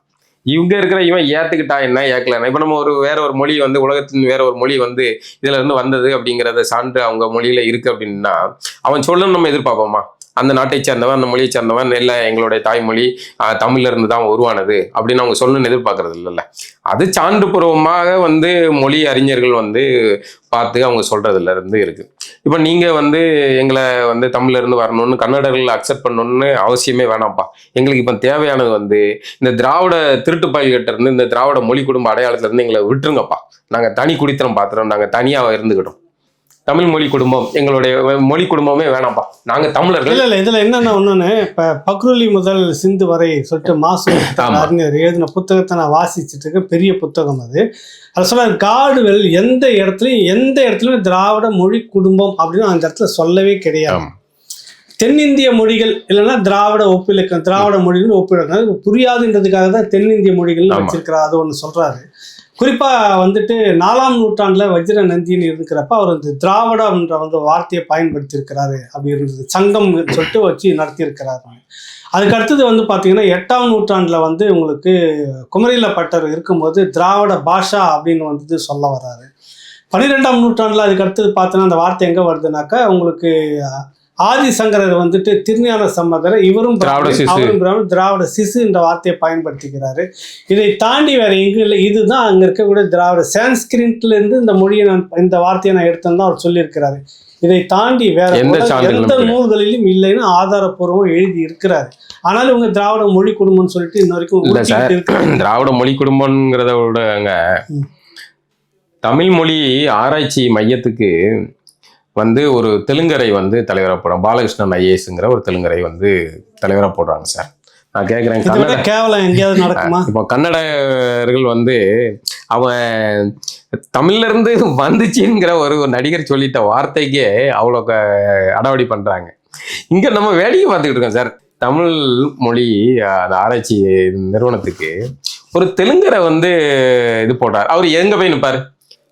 இவங்க இருக்கிற இவன் ஏத்துக்கிட்டா என்ன ஏற்கலன்னா, இப்ப நம்ம வேற ஒரு மொழி வந்து உலகத்தின் வேற ஒரு மொழி வந்து இதுல இருந்து வந்தது அப்படிங்கிறத சான்று அவங்க மொழியில இருக்கு அப்படின்னா அவன் சொல்லணும் நம்ம எதிர்பார்ப்போமா? அந்த நாட்டை சேர்ந்தவன் அந்த மொழியை சேர்ந்தவன் இல்லை எங்களுடைய தாய்மொழி தமிழ்ல இருந்து தான் உருவானது அப்படின்னு அவங்க சொல்லணும்னு எதிர்பார்க்கறது இல்லைல்ல. அது சான்றுபூர்வமாக வந்து மொழி அறிஞர்கள் வந்து பார்த்து அவங்க சொல்றதுல இருந்து இருக்கு. இப்போ நீங்க வந்து எங்களை வந்து தமிழ்ல இருந்து வரணும்னு கன்னடர்கள் அக்செப்ட் பண்ணணும்னு அவசியமே வேணாம்ப்பா. எங்களுக்கு இப்போ தேவையானது வந்து இந்த திராவிட திருட்டு பயல்கிட்ட இருந்து இந்த திராவிட மொழி குடும்ப அடையாளத்துல இருந்து எங்களை விட்டுருங்கப்பா. நாங்க தனி குடித்தனம் பாத்துறோம், நாங்க தனியா இருந்துக்கிட்டோம். தமிழ் மொழி குடும்பம் எங்களுடைய மொழி குடும்பமே வேணாம்ப்பா, நாங்க தமிழர்கள். இல்ல இதுல என்னன்னா ஒண்ணுன்னு இப்ப பக்ருலி முதல் சிந்து வரை சொல்லிட்டு மாசு அறிஞர் எழுதின புத்தகத்தை நான் வாசிச்சுட்டு இருக்கேன். பெரிய புத்தகம் அது. அது சொல்ல காடுகள் எந்த இடத்துலயும் திராவிட மொழி குடும்பம் அப்படின்னு அந்த இடத்துல சொல்லவே கிடையாது. தென்னிந்திய மொழிகள் இல்லைன்னா திராவிட ஒப்பிலக்கம், திராவிட மொழிகள் ஒப்பிலக்கம் புரியாதுன்றதுக்காக தான் தென்னிந்திய மொழிகள் வச்சிருக்கிறார். அது ஒண்ணு சொல்றாரு. குறிப்பா வந்துட்டு 4ஆம் நூற்றாண்டுல வஜ்ர நந்தின்னு இருக்கிறப்ப அவர் வந்து திராவிடம்ன்ற வந்து வார்த்தையை பயன்படுத்தி இருக்கிறாரு. அப்படி இருந்தது, சங்கம் சொல்லிட்டு வச்சு நடத்தியிருக்கிறாரு. அதுக்கு அடுத்தது வந்து பாத்தீங்கன்னா 8ஆம் நூற்றாண்டுல வந்து உங்களுக்கு குமரில பட்டர் இருக்கும்போது திராவிட பாஷா அப்படின்னு வந்து சொல்ல வர்றாரு. 12ஆம் நூற்றாண்டுல அதுக்கு அடுத்தது பார்த்தீங்கன்னா அந்த வார்த்தை எங்க வருதுனாக்கா உங்களுக்கு ஆதிசங்கரர் வந்துட்டு திருஞான சம்பந்தர் இவரும் திராவிட சிசு என்ற வார்த்தையை பயன்படுத்திக்கிறாரு. இதை தாண்டி வேற எங்கும் இல்லை. இதுதான் அங்க இருக்கக்கூடிய திராவிட சான்ஸ்கிரிட்ல இருந்து இந்த மொழியை இந்த வார்த்தையை நான் எடுத்தேன்னு தான் அவர் சொல்லியிருக்கிறாரு. இதை தாண்டி வேற எந்த நூல்களிலும் இல்லைன்னு ஆதாரப்பூர்வம் எழுதி இருக்கிறாரு. ஆனாலும் இவங்க திராவிட மொழி குடும்பம்னு சொல்லிட்டு இன்ன வரைக்கும் திராவிட மொழி குடும்பம்ங்கிறத விட தமிழ் மொழி ஆராய்ச்சி மையத்துக்கு வந்து ஒரு தெலுங்கரை வந்து தலைவராக போடுறாங்க. பாலகிருஷ்ணன் ஐஏஎஸ்ங்கிற ஒரு தெலுங்கரை வந்து தலைவராக போடுறாங்க சார். நான் கேட்குறேன், கேவலம் எங்கேயாவது நடக்குமா? இப்போ கன்னடர்கள் வந்து அவன் தமிழ்ல இருந்து வந்துச்சுங்கிற ஒரு நடிகர் சொல்லிட்ட வார்த்தைக்கே அவ்வளோ அடாவடி பண்றாங்க. இங்க நம்ம வேடிக்கை பார்த்துக்கிட்டு இருக்கோம் சார். தமிழ் மொழி அந்த ஆராய்ச்சி நிறுவனத்துக்கு ஒரு தெலுங்கரை வந்து இது போட்டார். அவர் எங்க போய் நிற்பாரு?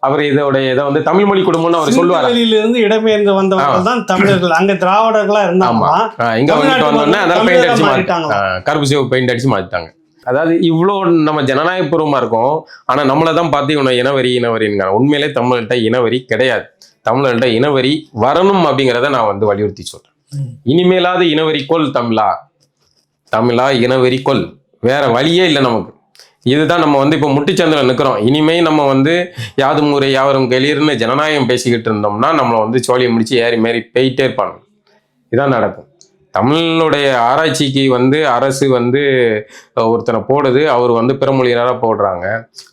அவர் இதை வந்து தமிழ் மொழி குடும்பம்னு அவர் சொல்லுவார். வெளியிலிருந்து இடம்பெயர்ந்து வந்தவர்கள் தான் தமிழர்கள். அங்க திராவிடர்களா இருந்தாங்க. இங்க வந்துட்டு வந்தோடனே அதெல்லாம் பெயிண்ட் அடிச்சு மாட்டாங்க, கருப்பு சிவப்பு பெயிண்ட் அடிச்சு மாட்டாங்க. அதாவது இவ்வளோ நம்ம ஜனநாயகபூர்வமா இருக்கும். ஆனா நம்மளை தான் பார்த்து இவனை இனவரிங்க. உண்மையிலே தமிழர்கிட்ட இனவரி கிடையாது. தமிழர்கிட்ட இனவரி வரணும் அப்படிங்கிறத நான் வந்து வலியுறுத்தி சொல்றேன். இனிமேலாவது இனவரி கொள் தமிழா இனவரி கொள், வேற வழியே இல்லை நமக்கு. இதுதான் நம்ம வந்து இப்போ முட்டுச்சந்தில் நிற்கிறோம். இனிமே நம்ம வந்து யாதும் ஊரே யாவரும் கேளீர்னு ஜனநாயகம் பேசிக்கிட்டு இருந்தோம்னா நம்மளை வந்து சோழியை முடிச்சு ஏறி மாரி போயிட்டே இருப்பாங்க. இதான் நடக்கும். தமிழுடைய ஆராய்ச்சிக்கு வந்து அரசு வந்து ஒருத்தனை போடுது. அவர் வந்து பிறமொழியினராக போடுறாங்க.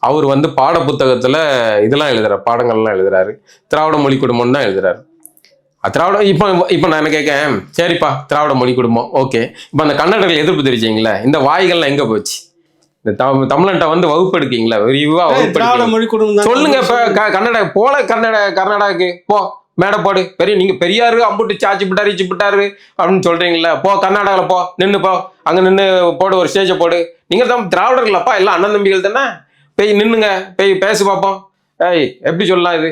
அவர் வந்து பாட புத்தகத்தில் இதெல்லாம் எழுதுறாரு, பாடங்கள்லாம் எழுதுறாரு. திராவிட மொழி குடும்பம் தான் எழுதுறாரு. திராவிட இப்போ நான் என்ன கேட்கேன், சரிப்பா திராவிட மொழி குடும்பம் ஓகே. இப்போ அந்த கன்னடர்கள் எதிர்ப்பு தெரிவிச்சிங்களே, இந்த வாய்கள்லாம் எங்கே போச்சு? இந்த தமிழன்ட்ட வந்து வகுப்பு எடுக்கீங்களா? விரிவா வகுப்பு சொல்லுங்க. இப்ப கன்னட கர்நாடகாவுக்கு போ, மேடை போடு, நீங்க பெரியாரு அம்புட்டு சாச்சி விட்டாரு இச்சு விட்டாரு அப்படின்னு சொல்றீங்களா? போ கர்நாடகாவில் போ, நின்று போ, அங்க நின்று போடு, ஒரு ஸ்டேஜை போடு. நீங்க தான் திராவிடர்களப்பா, எல்லாம் அண்ணன் தம்பிகள் தானே, போய் நின்னுங்க, போய் பேசி பார்ப்போம். ஏய் எப்படி சொல்லலாம், இது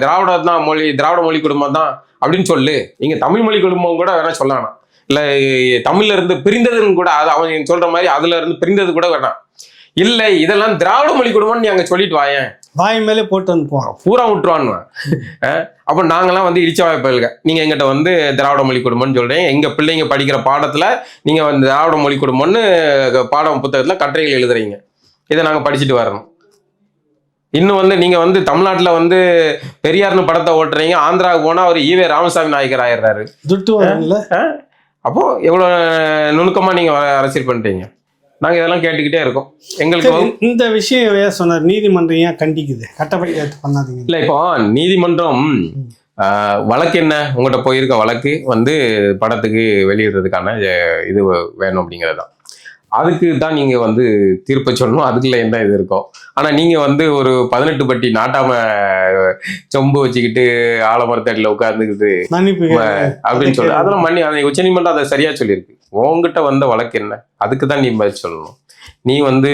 திராவிட மொழி, திராவிட மொழி குடும்பம் தான் அப்படின்னு சொல்லு. நீங்க தமிழ் மொழி குடும்பம் கூட வேணா சொல்லலாம், இல்ல தமிழ்ல இருந்து பிரிந்ததுன்னு கூட, அது அவன் சொல்ற மாதிரி அதுல இருந்து பிரிந்தது கூட வேணாம். இல்ல இதெல்லாம் திராவிட மொழி குடும்பம்னு நீ அங்க சொல்லிட்டு வாயேன், வாய் மேலே போட்டு வந்துப்போம், பூரா விட்டுருவான்னு. அப்ப நாங்கெல்லாம் வந்து இடிச்ச வாய்ப்புகளுங்க, நீங்க எங்கிட்ட வந்து திராவிட மொழி குடும்பம்னு சொல்றீங்க, எங்க பிள்ளைங்க படிக்கிற பாடத்துல நீங்க வந்து திராவிட மொழி குடும்பம்னு பாடம் புத்தகத்துல கட்டுரைகள் எழுதுறீங்க, இதை நாங்க படிச்சுட்டு வரணும். இன்னும் வந்து நீங்க வந்து தமிழ்நாட்டுல வந்து பெரியார்னு படத்தை ஓட்டுறீங்க, ஆந்திராவுக்கு போனா அவர் ஈவே ராமசாமி நாயக்கர் ஆயிடுறாரு. அப்போ எவ்வளவு நுணுக்கமா நீங்க அரசியல் பண்றீங்க. நாங்க இதெல்லாம் கேட்டுக்கிட்டே இருக்கோம். எங்களுக்கு இந்த விஷயம் ஏன் சொன்னார், நீதிமன்றம் ஏன் கண்டிக்குது, கட்டப்படி பண்ணாதீங்க. இல்ல இப்போ நீதிமன்றம் வழக்கு என்ன, உங்கள்கிட்ட போயிருக்க வழக்கு வந்து படத்துக்கு வெளியிடுறதுக்கான இது வேணும் அப்படிங்கிறது தான். அதுக்கு தான் நீங்க வந்து தீர்ப்பை சொல்லணும், அதுக்குள்ள என்ன இது இருக்கும். ஆனா நீங்க வந்து ஒரு 18 பட்டி நாட்டாம சொம்பு வச்சுக்கிட்டு ஆலமரத்தடியில உட்கார்ந்துக்கிட்டு அப்படின்னு சொல்லு, அதெல்லாம் அதை உச்சநீதிமன்றம் அதை சரியா சொல்லியிருக்கு. உங்ககிட்ட வந்த வழக்கு என்ன, அதுக்கு தான் நீ பதில் சொல்லணும். நீ வந்து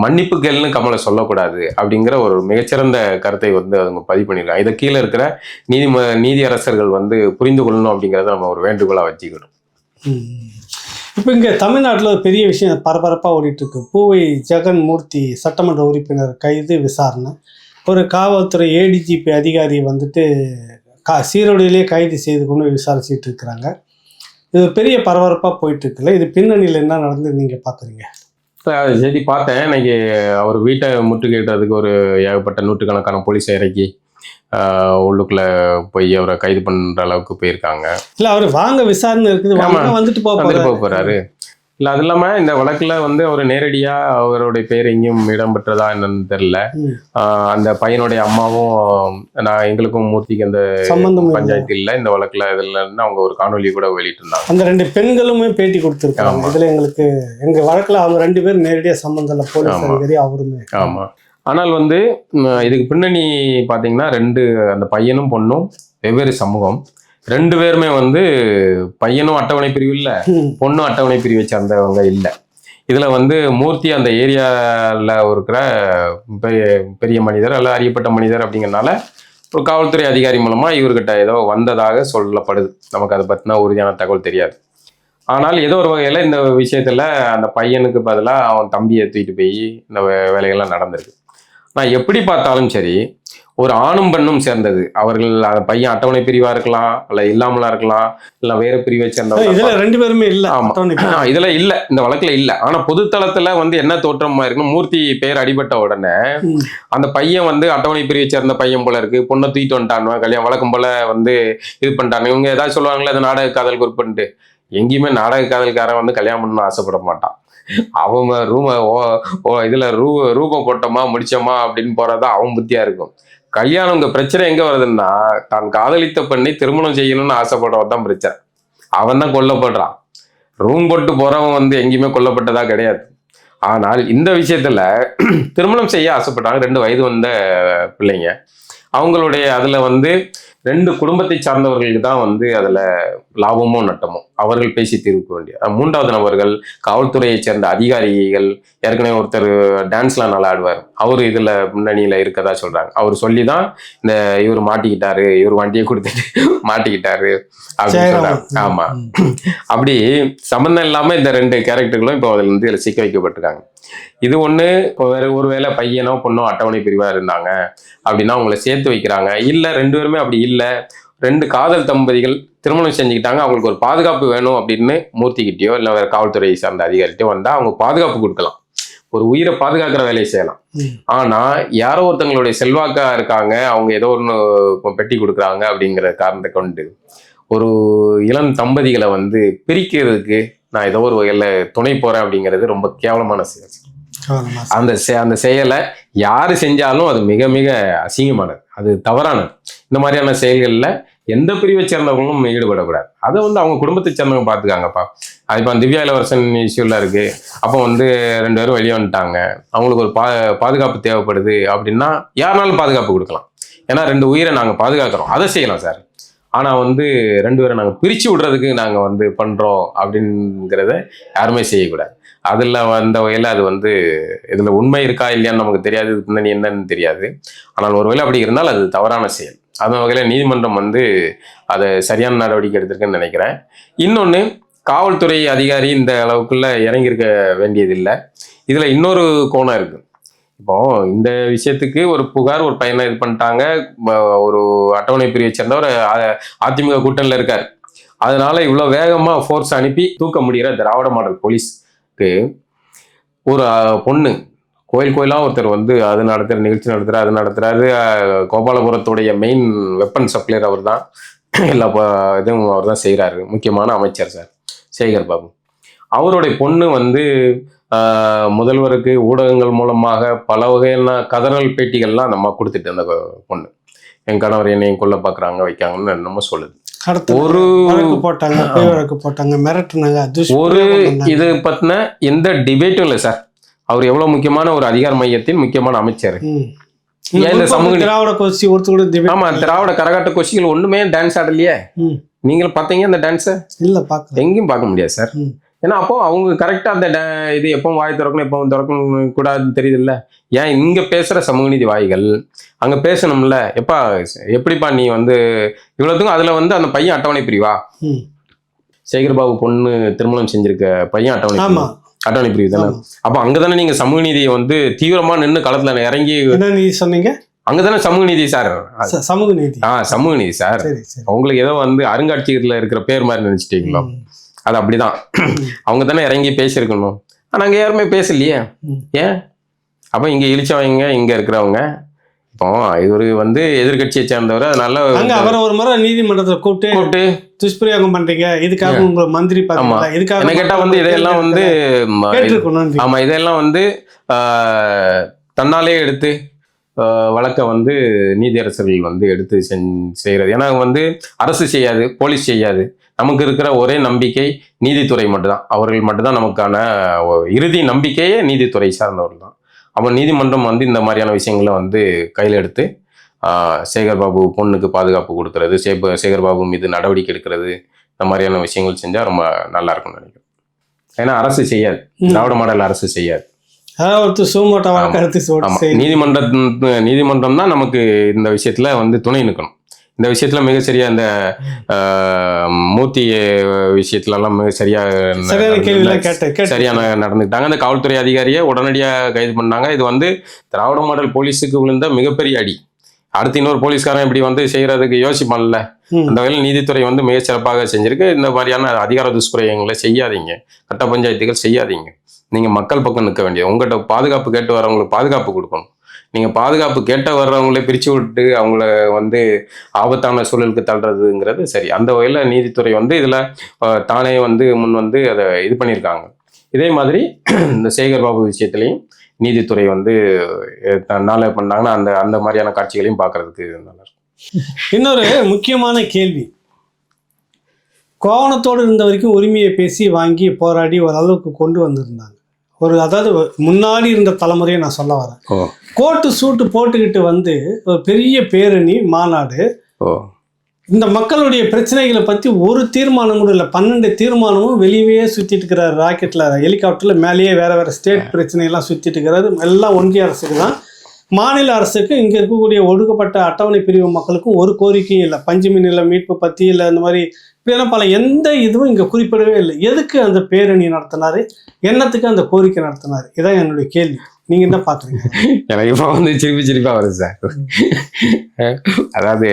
மன்னிப்பு கேள்னு கமலை சொல்லக்கூடாது அப்படிங்கிற ஒரு மிகச்சிறந்த கருத்தை வந்து அவங்க பதிவு பண்ணிருக்காங்க. இதை கீழே இருக்கிற நீதி அரசர்கள் வந்து புரிந்து கொள்ளணும் அப்படிங்கிறத நம்ம ஒரு வேண்டுகோளா வச்சுக்கணும். இப்போ இங்கே தமிழ்நாட்டில் ஒரு பெரிய விஷயம் பரபரப்பாக ஓடிட்டு இருக்கு. பூவை ஜெகன்மூர்த்தி சட்டமன்ற உறுப்பினர் கைது விசாரணை. ஒரு காவல்துறை ஏடிஜிபி அதிகாரி வந்துட்டு சீரோடியிலே கைது செய்து கொண்டு விசாரிச்சுட்டு இருக்கிறாங்க. இது பெரிய பரபரப்பாக போயிட்டு இருக்குல்ல, இது பின்னணியில் என்ன நடந்து நீங்கள் பார்க்குறீங்க? செய்தி பார்த்தேன். இன்னைக்கு அவர் வீட்டை முற்றுகையிட்டதுக்கு ஒரு ஏகப்பட்ட நூற்றுக்கணக்கான போலீஸை இறக்கி உள்ளுக்குள்ள போய் அவரை கைது பண்ற அளவுக்கு போயிருக்காங்க. இல்ல அவர் வாங்க விசாரணை இருக்குது, வந்துட்டு போக போறாரு. இல்ல அது இல்லாம இந்த வழக்குல வந்து அவர் நேரடியா அவருடைய பேர் எங்கேயும் இடம்பெற்றதா என்னன்னு தெரியல. அந்த பையனுடைய அம்மாவும் நான் எங்களுக்கும் மூர்த்திக்கு அந்த பஞ்சாயத்து இல்ல இந்த வழக்குல இதுல அவங்க ஒரு காணொலி கூட வெளியிட்டு இருந்தாங்க. அந்த 2 பெண்களுமே பேட்டி கொடுத்திருக்காங்க. இதுல எங்களுக்கு எங்க வழக்குல அவங்க 2 பேரும் நேரடியா சம்பந்தம் இல்ல, போலீஸ் அதிகாரி அவருமே. ஆமா. ஆனால் வந்து இதுக்கு பின்னணி பார்த்தீங்கன்னா அந்த பையனும் பொண்ணும் வெவ்வேறு சமூகம். 2 பேருமே வந்து பையனும் அட்டவணை பிரிவு இல்லை, பொண்ணும் அட்டவணை பிரிவை சார்ந்தவங்க இல்லை. இதுல வந்து மூர்த்தி அந்த ஏரியாவில் இருக்கிற பெரிய மனிதர் அல்ல அறியப்பட்ட மனிதர் அப்படிங்கிறனால ஒரு காவல்துறை அதிகாரி மூலமா இவர்கிட்ட ஏதோ வந்ததாக சொல்லப்படுது. நமக்கு அதை பற்றின உறுதியான தகவல் தெரியாது. ஆனால் ஏதோ ஒரு வகையில் இந்த விஷயத்துல அந்த பையனுக்கு பதிலாக அவன் தம்பியை தூக்கிட்டு போய் இந்த வேலைகள்லாம் நடந்திருக்கு. நான் எப்படி பார்த்தாலும் சரி, ஒரு ஆணும் பெண்ணும் சேர்ந்தது. அவர்கள் அந்த பையன் அட்டவணை பிரிவா இருக்கலாம், இல்ல இல்லாமலா இருக்கலாம், இல்ல வேற பிரிவை சேர்ந்தவங்க. இதுல 2 பேருமே இல்ல. இதுல இல்ல, இந்த வழக்குல இல்ல. ஆனா பொதுத்தளத்துல வந்து என்ன தோற்றமா இருக்குன்னு, மூர்த்தி பெயர் அடிபட்ட உடனே அந்த பையன் வந்து அட்டவணை பிரிவை சேர்ந்த பையன் போல இருக்கு, பொண்ணை தூக்கிட்டு வந்துட்டானுவா, கல்யாணம் வழக்கம் போல வந்து இது பண்ணிட்டானு. இவங்க ஏதாவது சொல்லுவாங்களே அது நாடக காதல் குறிப்பிட்டு. எங்கேயுமே நாடக காதல்காரன் வந்து கல்யாணம் பண்ணணும்னு ஆசைப்பட மாட்டான். அவங்க இதுல ரூபம் போட்டோமா முடிச்சோமா அப்படின்னு போறதா அவன் புத்தியா இருக்கும். கல்யாணம் இங்க பிரச்சனை எங்க வருதுன்னா, தான் காதலித்த பெண்ணை திருமணம் செய்யணும்னு ஆசைப்படுறவன் தான் பிரச்சனை. அவன் தான் கொல்லப்படுறான். ரூம் போட்டு போறவன் வந்து எங்கேயுமே கொல்லப்பட்டதா கிடையாது. ஆனால் இந்த விஷயத்துல திருமணம் செய்ய ஆசைப்பட்டாங்க 2 வயது வந்த பிள்ளைங்க. அவங்களுடைய அதுல வந்து 2 குடும்பத்தை சார்ந்தவர்களுக்கு தான் வந்து அதுல லாபமோ நட்டமோ அவர்கள் பேசி தீர்க்க வேண்டிய. 3வது நபர்கள் காவல்துறையை சேர்ந்த அதிகாரிகள். ஏற்கனவே ஒருத்தர் டான்ஸ்லாம் நல்லா ஆடுவார், அவரு இதுல முன்னணியில இருக்கதா சொல்றாங்க. அவர் சொல்லிதான் இந்த இவர் மாட்டிக்கிட்டாரு, இவர் வண்டியை கொடுத்துட்டு மாட்டிக்கிட்டாரு அப்படின்னு சொல்றாங்க. ஆமா, அப்படி சம்பந்தம் இல்லாம இந்த 2 கேரக்டர்களும் இப்போ அதுல இருந்து இதுல சிக்க வைக்கப்பட்டிருக்காங்க. இது ஒண்ணு. இப்போ வேற ஒருவேளை பையனோ பொண்ணோ அட்டவணை பிரிவா இருந்தாங்க அப்படின்னா அவங்கள சேர்த்து வைக்கிறாங்க. இல்ல 2 பேருமே அப்படி இல்லை, 2 காதல் தம்பதிகள் திருமணம் செஞ்சுக்கிட்டாங்க, அவங்களுக்கு ஒரு பாதுகாப்பு வேணும் அப்படின்னு மூர்த்திக்கிட்டயோ இல்லை வேற காவல்துறையை சார்ந்த அதிகாரிகிட்டயோ வந்தா அவங்க பாதுகாப்பு கொடுக்கலாம், ஒரு உயிரை பாதுகாக்கிற வேலையை செய்யலாம். ஆனா யாரோ ஒருத்தங்களுடைய செல்வாக்கா இருக்காங்க, அவங்க ஏதோ ஒன்று பெட்டி கொடுக்குறாங்க அப்படிங்கிற காரணத்தை கொண்டு ஒரு இளம் தம்பதிகளை வந்து பிரிக்கிறதுக்கு நான் ஏதோ ஒரு வகையில துணை போறேன் அப்படிங்கிறது ரொம்ப கேவலமான செயல். அந்த செயலை யாரு செஞ்சாலும் அது மிக மிக அசிங்கமானது, அது தவறானது. இந்த மாதிரியான செயல்கள்ல எந்த பிரிவை சேர்ந்தவங்களும் ஈடுபடக்கூடாது. அதை வந்து அவங்க குடும்பத்தை சேர்ந்தவங்க பார்த்துக்காங்கப்பா. அது இப்போ திவ்யா இளவரசன் இஷ்யூல இருக்கு. அப்போ வந்து 2 பேரும் வெளியே வந்துட்டாங்க, அவங்களுக்கு ஒரு பாதுகாப்பு தேவைப்படுது அப்படின்னா யாருனாலும் பாதுகாப்பு கொடுக்கலாம். ஏன்னா 2 உயிரை நாங்கள் பாதுகாக்கிறோம், அதை செய்யலாம் சார். ஆனால் வந்து 2 பேரை நாங்கள் பிரித்து விடுறதுக்கு நாங்கள் வந்து பண்ணுறோம் அப்படிங்கிறத யாருமே செய்யக்கூடாது. அதில் வந்த வகையில் அது வந்து இதில் உண்மை இருக்கா இல்லையான்னு நமக்கு தெரியாது, இது பின்னணி என்னன்னு தெரியாது. ஆனால் ஒருவேளை அப்படி இருந்தால் அது தவறான செயல். அந்த வகையில் நீதிமன்றம் வந்து அதை சரியான நடவடிக்கை எடுத்திருக்குன்னு நினைக்கிறேன். இன்னொன்று, காவல்துறை அதிகாரி இந்த அளவுக்குள்ள இறங்கியிருக்க வேண்டியதில்லை. இதில் இன்னொரு கோணம் இருக்கு. இப்போ இந்த விஷயத்துக்கு ஒரு புகார், ஒரு பையனை இது பண்ணிட்டாங்க, ஒரு அட்டவணை பிரிவை சேர்ந்தவர் அதிமுக கூட்டணியில் இருக்கார். அதனால இவ்வளோ வேகமாக ஃபோர்ஸ் அனுப்பி தூக்க முடிகிற திராவிட மாடல் போலீஸ்க்கு ஒரு பொண்ணு கோயிலாக ஒருத்தர் வந்து அது நடத்துகிற நிகழ்ச்சி நடத்துகிறார், அது நடத்துகிறாரு. கோபாலபுரத்துடைய மெயின் வெப்பன் சப்ளையர் அவர் தான், எல்லா இதுவும் அவர் தான் செய்கிறாரு. முக்கியமான அமைச்சர் சார் சேகர் பாபு. அவருடைய பொண்ணு வந்து முதல்வருக்கு ஊடகங்கள் மூலமாக பல வகையான கதறல் பேட்டிகள்லாம் நம்ம கொடுத்துட்டு, அந்த பொண்ணு என் கணவர் என்னையும் கொல்ல பார்க்குறாங்க, வைக்காங்கன்னு நம்ம சொல்லுது. ஒரு போட்டாங்க, மிரட்டுனாங்க. ஒரு இது பத்தின எந்த டிபேட்டும் இல்லை சார். அவர் எவ்வளவு முக்கியமான ஒரு அதிகார மையத்தின் முக்கியமான அமைச்சர். இந்த சமூக திராவிட கோஷ்டி ஆமா, திராவிட கரகாட்ட கோஷ்டிகள் ஒண்ணுமே டான்ஸ் ஆடலையே. நீங்களும் பார்த்தீங்க அந்த டான்ஸை? இல்ல, பார்க்க எங்கேயும் பார்க்க முடியாது சார். ஏன்னா அப்போ அவங்க கரெக்டா அந்த இது எப்பவும் வாய் திறக்கணும், எப்பவும் திறக்கணும் கூடாதுன்னு தெரியுது இல்ல. ஏன் இங்க பேசுற சமூக நீதி வாய்கள் அங்க பேசணும்ல? எப்படிப்பா நீ வந்து இவ்வளவுக்கும் அதுல வந்து அந்த பையன் அட்டவணை பிரிவா, சேகர் பாபு பொண்ணு திருமணம் செஞ்சிருக்க பையன் அட்டவணை பிரிவு தானே. அப்போ அங்கதானே நீங்க சமூக நீதியை வந்து தீவிரமா நின்று களத்துல இறங்கி சொன்னீங்க. அங்கதானே சமூக நீதி சார், சமூக நீதி. சமூக நீதி சார். உங்களுக்கு ஏதோ வந்து அருங்காட்சியகத்துல இருக்கிற பேர் மாதிரி நினைச்சிட்டீங்களோ? அது அப்படிதான். அவங்க தானே இறங்கி பேசியிருக்கணும். ஆனா அங்க யாருமே பேசலையே. ஏன்? அப்ப இங்க இழிச்சவங்க இங்க இருக்கிறவங்க. இப்போ இவரு வந்து எதிர்கட்சியை சேர்ந்தவர், அதனால அவரை ஒரு முறை நீதிமன்றத்தை கூப்பிட்டு துஷ்பிரயோகம் பண்றீங்க, இதுக்காக உங்க மந்திரி இதுக்காக என்ன கேட்டா வந்து இதெல்லாம் வந்து ஆமா, இதெல்லாம் வந்து தன்னாலே எடுத்து வழக்கை வந்து நீதியரசர்கள் வந்து எடுத்து செய்யறது. ஏன்னா வந்து அரசு செய்யாது, போலீஸ் செய்யாது. நமக்கு இருக்கிற ஒரே நம்பிக்கை நீதித்துறை மட்டும்தான். அவர்கள் மட்டும்தான் நமக்கான இறுதி நம்பிக்கையே நீதித்துறை சார்ந்தவர்கள் தான். அப்போ நீதிமன்றம் வந்து இந்த மாதிரியான விஷயங்களை வந்து கையில் எடுத்து சேகர் பாபு பொண்ணுக்கு பாதுகாப்பு கொடுக்கறது, சேகர் பாபு மீது நடவடிக்கை எடுக்கிறது, இந்த மாதிரியான விஷயங்கள் செஞ்சால் ரொம்ப நல்லா இருக்கும்னு நினைக்கிறேன். ஏன்னா அரசு செய்யாது, திராவிட மாடல் அரசு செய்யாது. நீதிமன்றம் தான் நமக்கு இந்த விஷயத்துல வந்து துணை நிற்கணும். இந்த விஷயத்துல மிக சரியா, இந்த மூர்த்தி விஷயத்துல எல்லாம் மிக சரியான நடந்துக்கிட்டாங்க. அந்த காவல்துறை அதிகாரியை உடனடியாக கைது பண்ணாங்க. இது வந்து திராவிட மாடல் போலீஸுக்கு விழுந்த மிகப்பெரிய அடி. அடுத்து இன்னொரு போலீஸ்காரன் இப்படி வந்து செய்யறதுக்கு யோசிப்பான்ல. அந்த வகையில் நீதித்துறை வந்து மிக சிறப்பாக செஞ்சிருக்கு. இந்த மாதிரியான அதிகார துஷ்பிரயோகங்களை செய்யாதீங்க, கட்ட பஞ்சாயத்துகள் செய்யாதீங்க. நீங்க மக்கள் பக்கம் நிற்க வேண்டியது. உங்கள்கிட்ட பாதுகாப்பு கேட்டு வரவங்களுக்கு பாதுகாப்பு கொடுக்கணும். நீங்க பாதுகாப்பு கேட்ட வர்றவங்களே பிரிச்சு விட்டு அவங்கள வந்து ஆபத்தான சூழலுக்கு தள்ளுறதுங்கிறது சரி. அந்த வகையில் நீதித்துறை வந்து இதுல தானே வந்து முன் வந்து அதை இது பண்ணியிருக்காங்க. இதே மாதிரி இந்த சேகர் பாபு விஷயத்திலையும் நீதித்துறை வந்து தன்னால பண்ணாங்கன்னா அந்த அந்த மாதிரியான காட்சிகளையும் பார்க்கறதுக்கு நல்லா இருக்கும். இன்னொரு முக்கியமான கேள்வி, கோவணத்தோடு இருந்த வரைக்கும் உரிமையை பேசி வாங்கி போராடி ஓரளவுக்கு கொண்டு வந்திருந்தாங்க. அதாவது முன்னாடி இருந்த தலைமுறையை நான் சொல்ல வரேன். கோட்டு சூட்டு போட்டுக்கிட்டு வந்து ஒரு பெரிய பேரணி மாநாடு, இந்த மக்களுடைய பிரச்சனைகளை பற்றி ஒரு தீர்மானம் கூட இல்லை. 12 தீர்மானமும் வெளியே சுற்றிட்டு இருக்கிறார். ராக்கெட்டில், ஹெலிகாப்டரில் மேலேயே வேற வேற ஸ்டேட் பிரச்சனையெல்லாம் சுற்றிட்டு இருக்கிறாரு. எல்லாம் ஒன்றிய அரசுக்கு தான். மாநில அரசுக்கு இங்கே இருக்கக்கூடிய ஒடுக்கப்பட்ட அட்டவணை பிரிவு மக்களுக்கும் ஒரு கோரிக்கையும் இல்லை. பஞ்சமி நில மீட்பு பற்றி இல்லை, இந்த மாதிரி இப்படியெல்லாம் பல எந்த இதுவும் இங்கே குறிப்பிடவே இல்லை. எதுக்கு அந்த பேரணி நடத்தினாரு, என்னத்துக்கு அந்த கோரிக்கை நடத்தினாரு? இதான் என்னுடைய கேள்வி. நீங்க என்ன பாக்குறீங்க? எனக்கு இப்போ வந்து சிரிப்பா வருது சார். அதாவது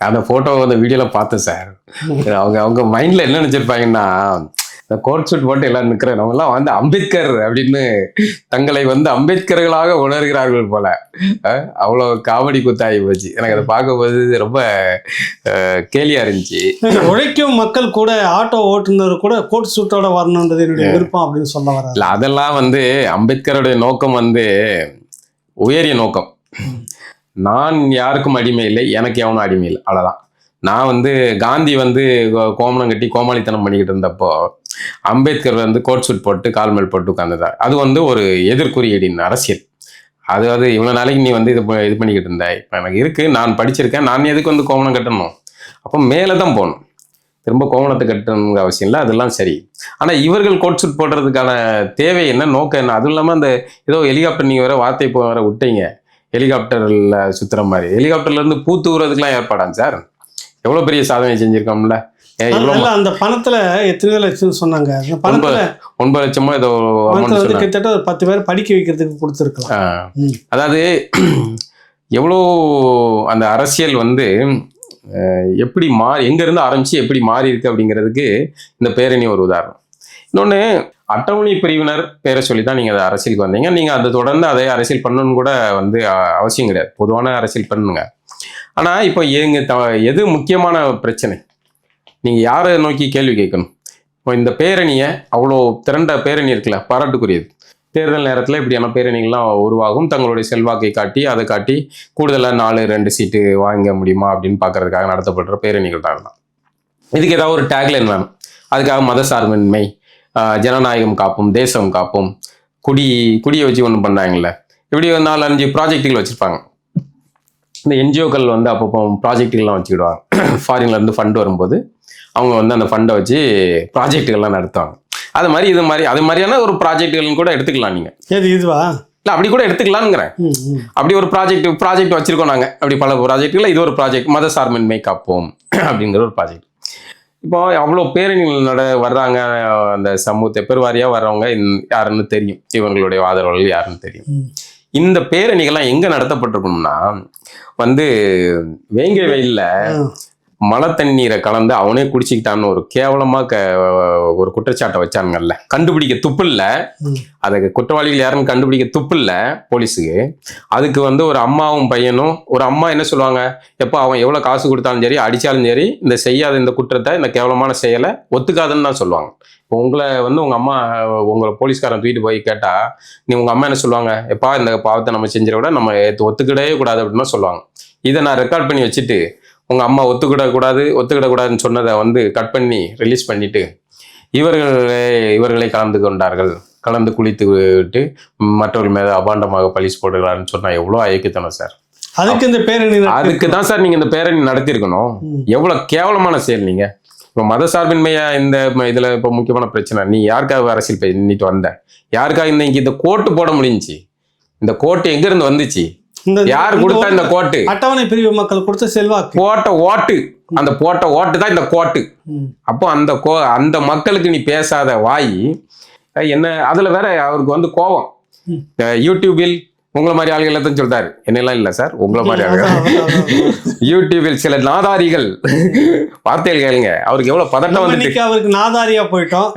அந்த போட்டோ அந்த வீடியோல பார்த்தேன் சார். அவங்க மைண்ட்ல என்ன நினைச்சிருப்பாங்கன்னா, இந்த கோட் சூட் போட்டு எல்லாம் நிற்கிற நம்ம எல்லாம் வந்து அம்பேத்கர் அப்படின்னு தங்களை வந்து அம்பேத்கர்களாக உணர்கிறார்கள் போல. அவ்வளோ காமெடி குத்தாகி போச்சு. எனக்கு அதை பார்க்கும்போது ரொம்ப கேலியா இருந்துச்சு. உழைக்கும் மக்கள் கூட ஆட்டோ ஓட்டுநர் கூட கோட் சூட்டோட வரணுன்றது என்னுடைய விருப்பம் அப்படின்னு சொல்ல வர. இல்லை, அதெல்லாம் வந்து அம்பேத்கருடைய நோக்கம் வந்து உயரிய நோக்கம். நான் யாருக்கும் அடிமை இல்லை, எனக்கு எவனும் அடிமை இல்லை, அவ்வளோதான். நான் வந்து காந்தி வந்து கோமணம் கட்டி கோமாளித்தனம் பண்ணிக்கிட்டு இருந்தப்போ அம்பேத்கர் வந்து கோட் சூட் போட்டு கால் மேல் போட்டு உட்கார்ந்துட்டார். அது வந்து ஒரு எதிர்குறியீடின் அரசியல். அதாவது இவ்வளவு நாளைக்கு நீ வந்து இது பண்ணிக்கிட்டு இருந்த, இப்ப எனக்கு இருக்கு, நான் படிச்சிருக்கேன், நான் எதுக்கு வந்து கோவணம் கட்டணும்? அப்போ மேலதான் போகணும், திரும்ப கோவணத்தை கட்டணுங்கிற அவசியம் இல்லை, அதெல்லாம் சரி. ஆனா இவர்கள் கோட் சூட் போடுறதுக்கான தேவை என்ன, நோக்கம் என்ன? அதுவும் இல்லாம அந்த ஏதோ ஹெலிகாப்டர் நீங்க வேற வார்த்தை வேற விட்டீங்க, ஹெலிகாப்டர்ல சுத்துற மாதிரி. ஹெலிகாப்டர்ல இருந்து பூ தூவுறதுக்குலாம் ஏற்பாடாங்க சார். எவ்வளவு பெரிய சாதனை செஞ்சிருக்கோம்ல. அந்த பணத்துல எத்தனை லட்சம் சொன்னாங்க, அந்த பணத்துல 9 லட்சமோ ஏதோ கிட்டத்தட்ட ஒரு 10 பேர் படிக்க வைக்கிறதுக்கு கொடுத்துருக்கலாம். அதாவது எவ்வளோ அந்த அரசியல் வந்து எப்படி எங்க இருந்து ஆரம்பிச்சு எப்படி மாறி இருக்கு அப்படிங்கிறதுக்கு இந்த பேரணி ஒரு உதாரணம். இன்னொன்னு, அட்டவணை பிரிவினர் பேரை சொல்லி தான் நீங்க அதை அரசியலுக்கு வந்தீங்க. நீங்க அதை தொடர்ந்து அதே அரசியல் பண்ணணும்னு கூட வந்து அவசியம் கிடையாது, பொதுவான அரசியல் பண்ணுங்க. ஆனா இப்போ எது முக்கியமான பிரச்சனை, நீங்க யாரை நோக்கி கேள்வி கேட்கணும்? இப்போ இந்த பேரணியை, அவ்வளோ திரண்ட பேரணி இருக்குல்ல, பாராட்டுக்குரியது. தேர்தல் நேரத்தில் இப்படியான பேரணிகள்லாம் உருவாகும், தங்களுடைய செல்வாக்கை காட்டி அதை காட்டி கூடுதலாக 4-2 சீட்டு வாங்க முடியுமா அப்படின்னு பார்க்கறதுக்காக நடத்தப்படுற பேரணிகள் தான். இதுக்கு ஏதாவது ஒரு டேக்லைன் வேணும். அதுக்காக மதசார்பின்மை, ஜனநாயகம் காப்போம், தேசம் காப்போம், குடியை வச்சு ஒன்று பண்ணாங்கல்ல, இப்படி 4-5 ப்ராஜெக்டுகள் வச்சுருப்பாங்க. இந்த என்ஜிஓக்கள் வந்து அப்பப்போ ப்ராஜெக்டுகள்லாம் வச்சுக்கிடுவாங்க. ஃபாரின்ல இருந்து ஃபண்ட் வரும்போது அவங்க வந்து அந்த ஃபண்டை வச்சு ப்ராஜெக்டுகள்லாம் நடத்துவாங்க. அது மாதிரியான ஒரு ப்ராஜெக்டுகள்னு கூட எடுத்துக்கலாம் நீங்க. இதுவா இல்லை, அப்படி கூட எடுத்துக்கலாம்ங்கிறேன். அப்படி ஒரு ப்ராஜெக்ட் வச்சிருக்கோம் நாங்கள். அப்படி பல ப்ராஜெக்டுகள், இது ஒரு ப்ராஜெக்ட் மதசார்பின்மை காப்போம் அப்படிங்கிற ஒரு ப்ராஜெக்ட். இப்போ அவ்வளோ பேரணிகள் வர்றாங்க, அந்த சமூகத்தை பெருவாரியாக வர்றவங்க யாருன்னு தெரியும், இவங்களுடைய ஆதரவாளர்கள் யாருன்னு தெரியும். இந்த பேரணிகள்லாம் எங்க நடத்தப்பட்டிருக்கணும்னா, வந்து வேங்கை வெயில்ல மழை தண்ணீரை கலந்து அவனே குடிச்சிக்கிட்டான்னு ஒரு கேவலமா ஒரு குற்றச்சாட்டை வச்சானுங்கல்ல, கண்டுபிடிக்க துப்பு இல்லை, அதுக்கு குற்றவாளிகள் யாருன்னு கண்டுபிடிக்க துப்பு இல்லை போலீஸுக்கு. அதுக்கு வந்து ஒரு அம்மாவும் பையனும், ஒரு அம்மா என்ன சொல்லுவாங்க, எப்போ அவன் எவ்வளவு காசு கொடுத்தாலும் சரி, அடிச்சாலும் சரி, இந்த செய்யாத இந்த குற்றத்தை, இந்த கேவலமான செயலை ஒத்துக்காதுன்னு தான் சொல்லுவாங்க. இப்போ உங்களை வந்து உங்க அம்மா, உங்களை போலீஸ்காரன் தூக்கிட்டு போய் கேட்டா, உங்க அம்மா என்ன சொல்லுவாங்க, எப்பா இந்த பாவத்தை நம்ம செஞ்சிட விட நம்ம ஒத்துக்கிடவே கூடாது அப்படின்னு தான் சொல்லுவாங்க. இதை நான் ரெக்கார்ட் பண்ணி வச்சுட்டு, உங்க அம்மா ஒத்துக்கிடக்கூடாதுன்னு சொன்னதை வந்து கட் பண்ணி ரிலீஸ் பண்ணிட்டு, இவர்களை கலந்து குளித்து விட்டு மற்றவர்கள் மேல அபாண்டமாக பழிச்சு போடுகிறாருன்னு சொன்னா எவ்வளோ ஐக்கியத்தனம் சார். அதுக்கு தான் சார் நீங்க இந்த பேரணி நடத்திருக்கணும். எவ்வளவு கேவலமான செயல் நீங்க. இப்போ மதசார்பின்மையா இந்த இதுல இப்போ முக்கியமான பிரச்சனை, நீ யாருக்காக அரசியல் பண்ணிட்டு வந்த, யாருக்காக இன்னைக்கு இந்த கோட்டு போட முடிஞ்சுச்சு? இந்த கோட்டு எங்க இருந்து வந்துச்சு? யார் கொடுத்தா இந்த கோட்டு? அட்டவணை பிரிவு மக்கள் கொடுத்த செல்வாக்கு, போட்ட ஓட்டு, அந்த போட்ட ஓட்டு தான் இந்த கோட்டு. அப்போ அந்த மக்களுக்கு நீ பேசாத வாய் என்ன? அதுல வேற அவருக்கு வந்து கோபம். யூடியூபில் உங்களை மாதிரி ஆளுகள் தான் சொல்றாரு, என்னெல்லாம் இல்லை சார், உங்களை மாதிரி ஆளுகள் யூடியூபில் சில நாதாரிகள் வார்த்தைகள் கேளுங்க. அவருக்கு எவ்வளவு பதட்டம் வந்து, அவருக்கு நாதாரியா போயிட்டோம்.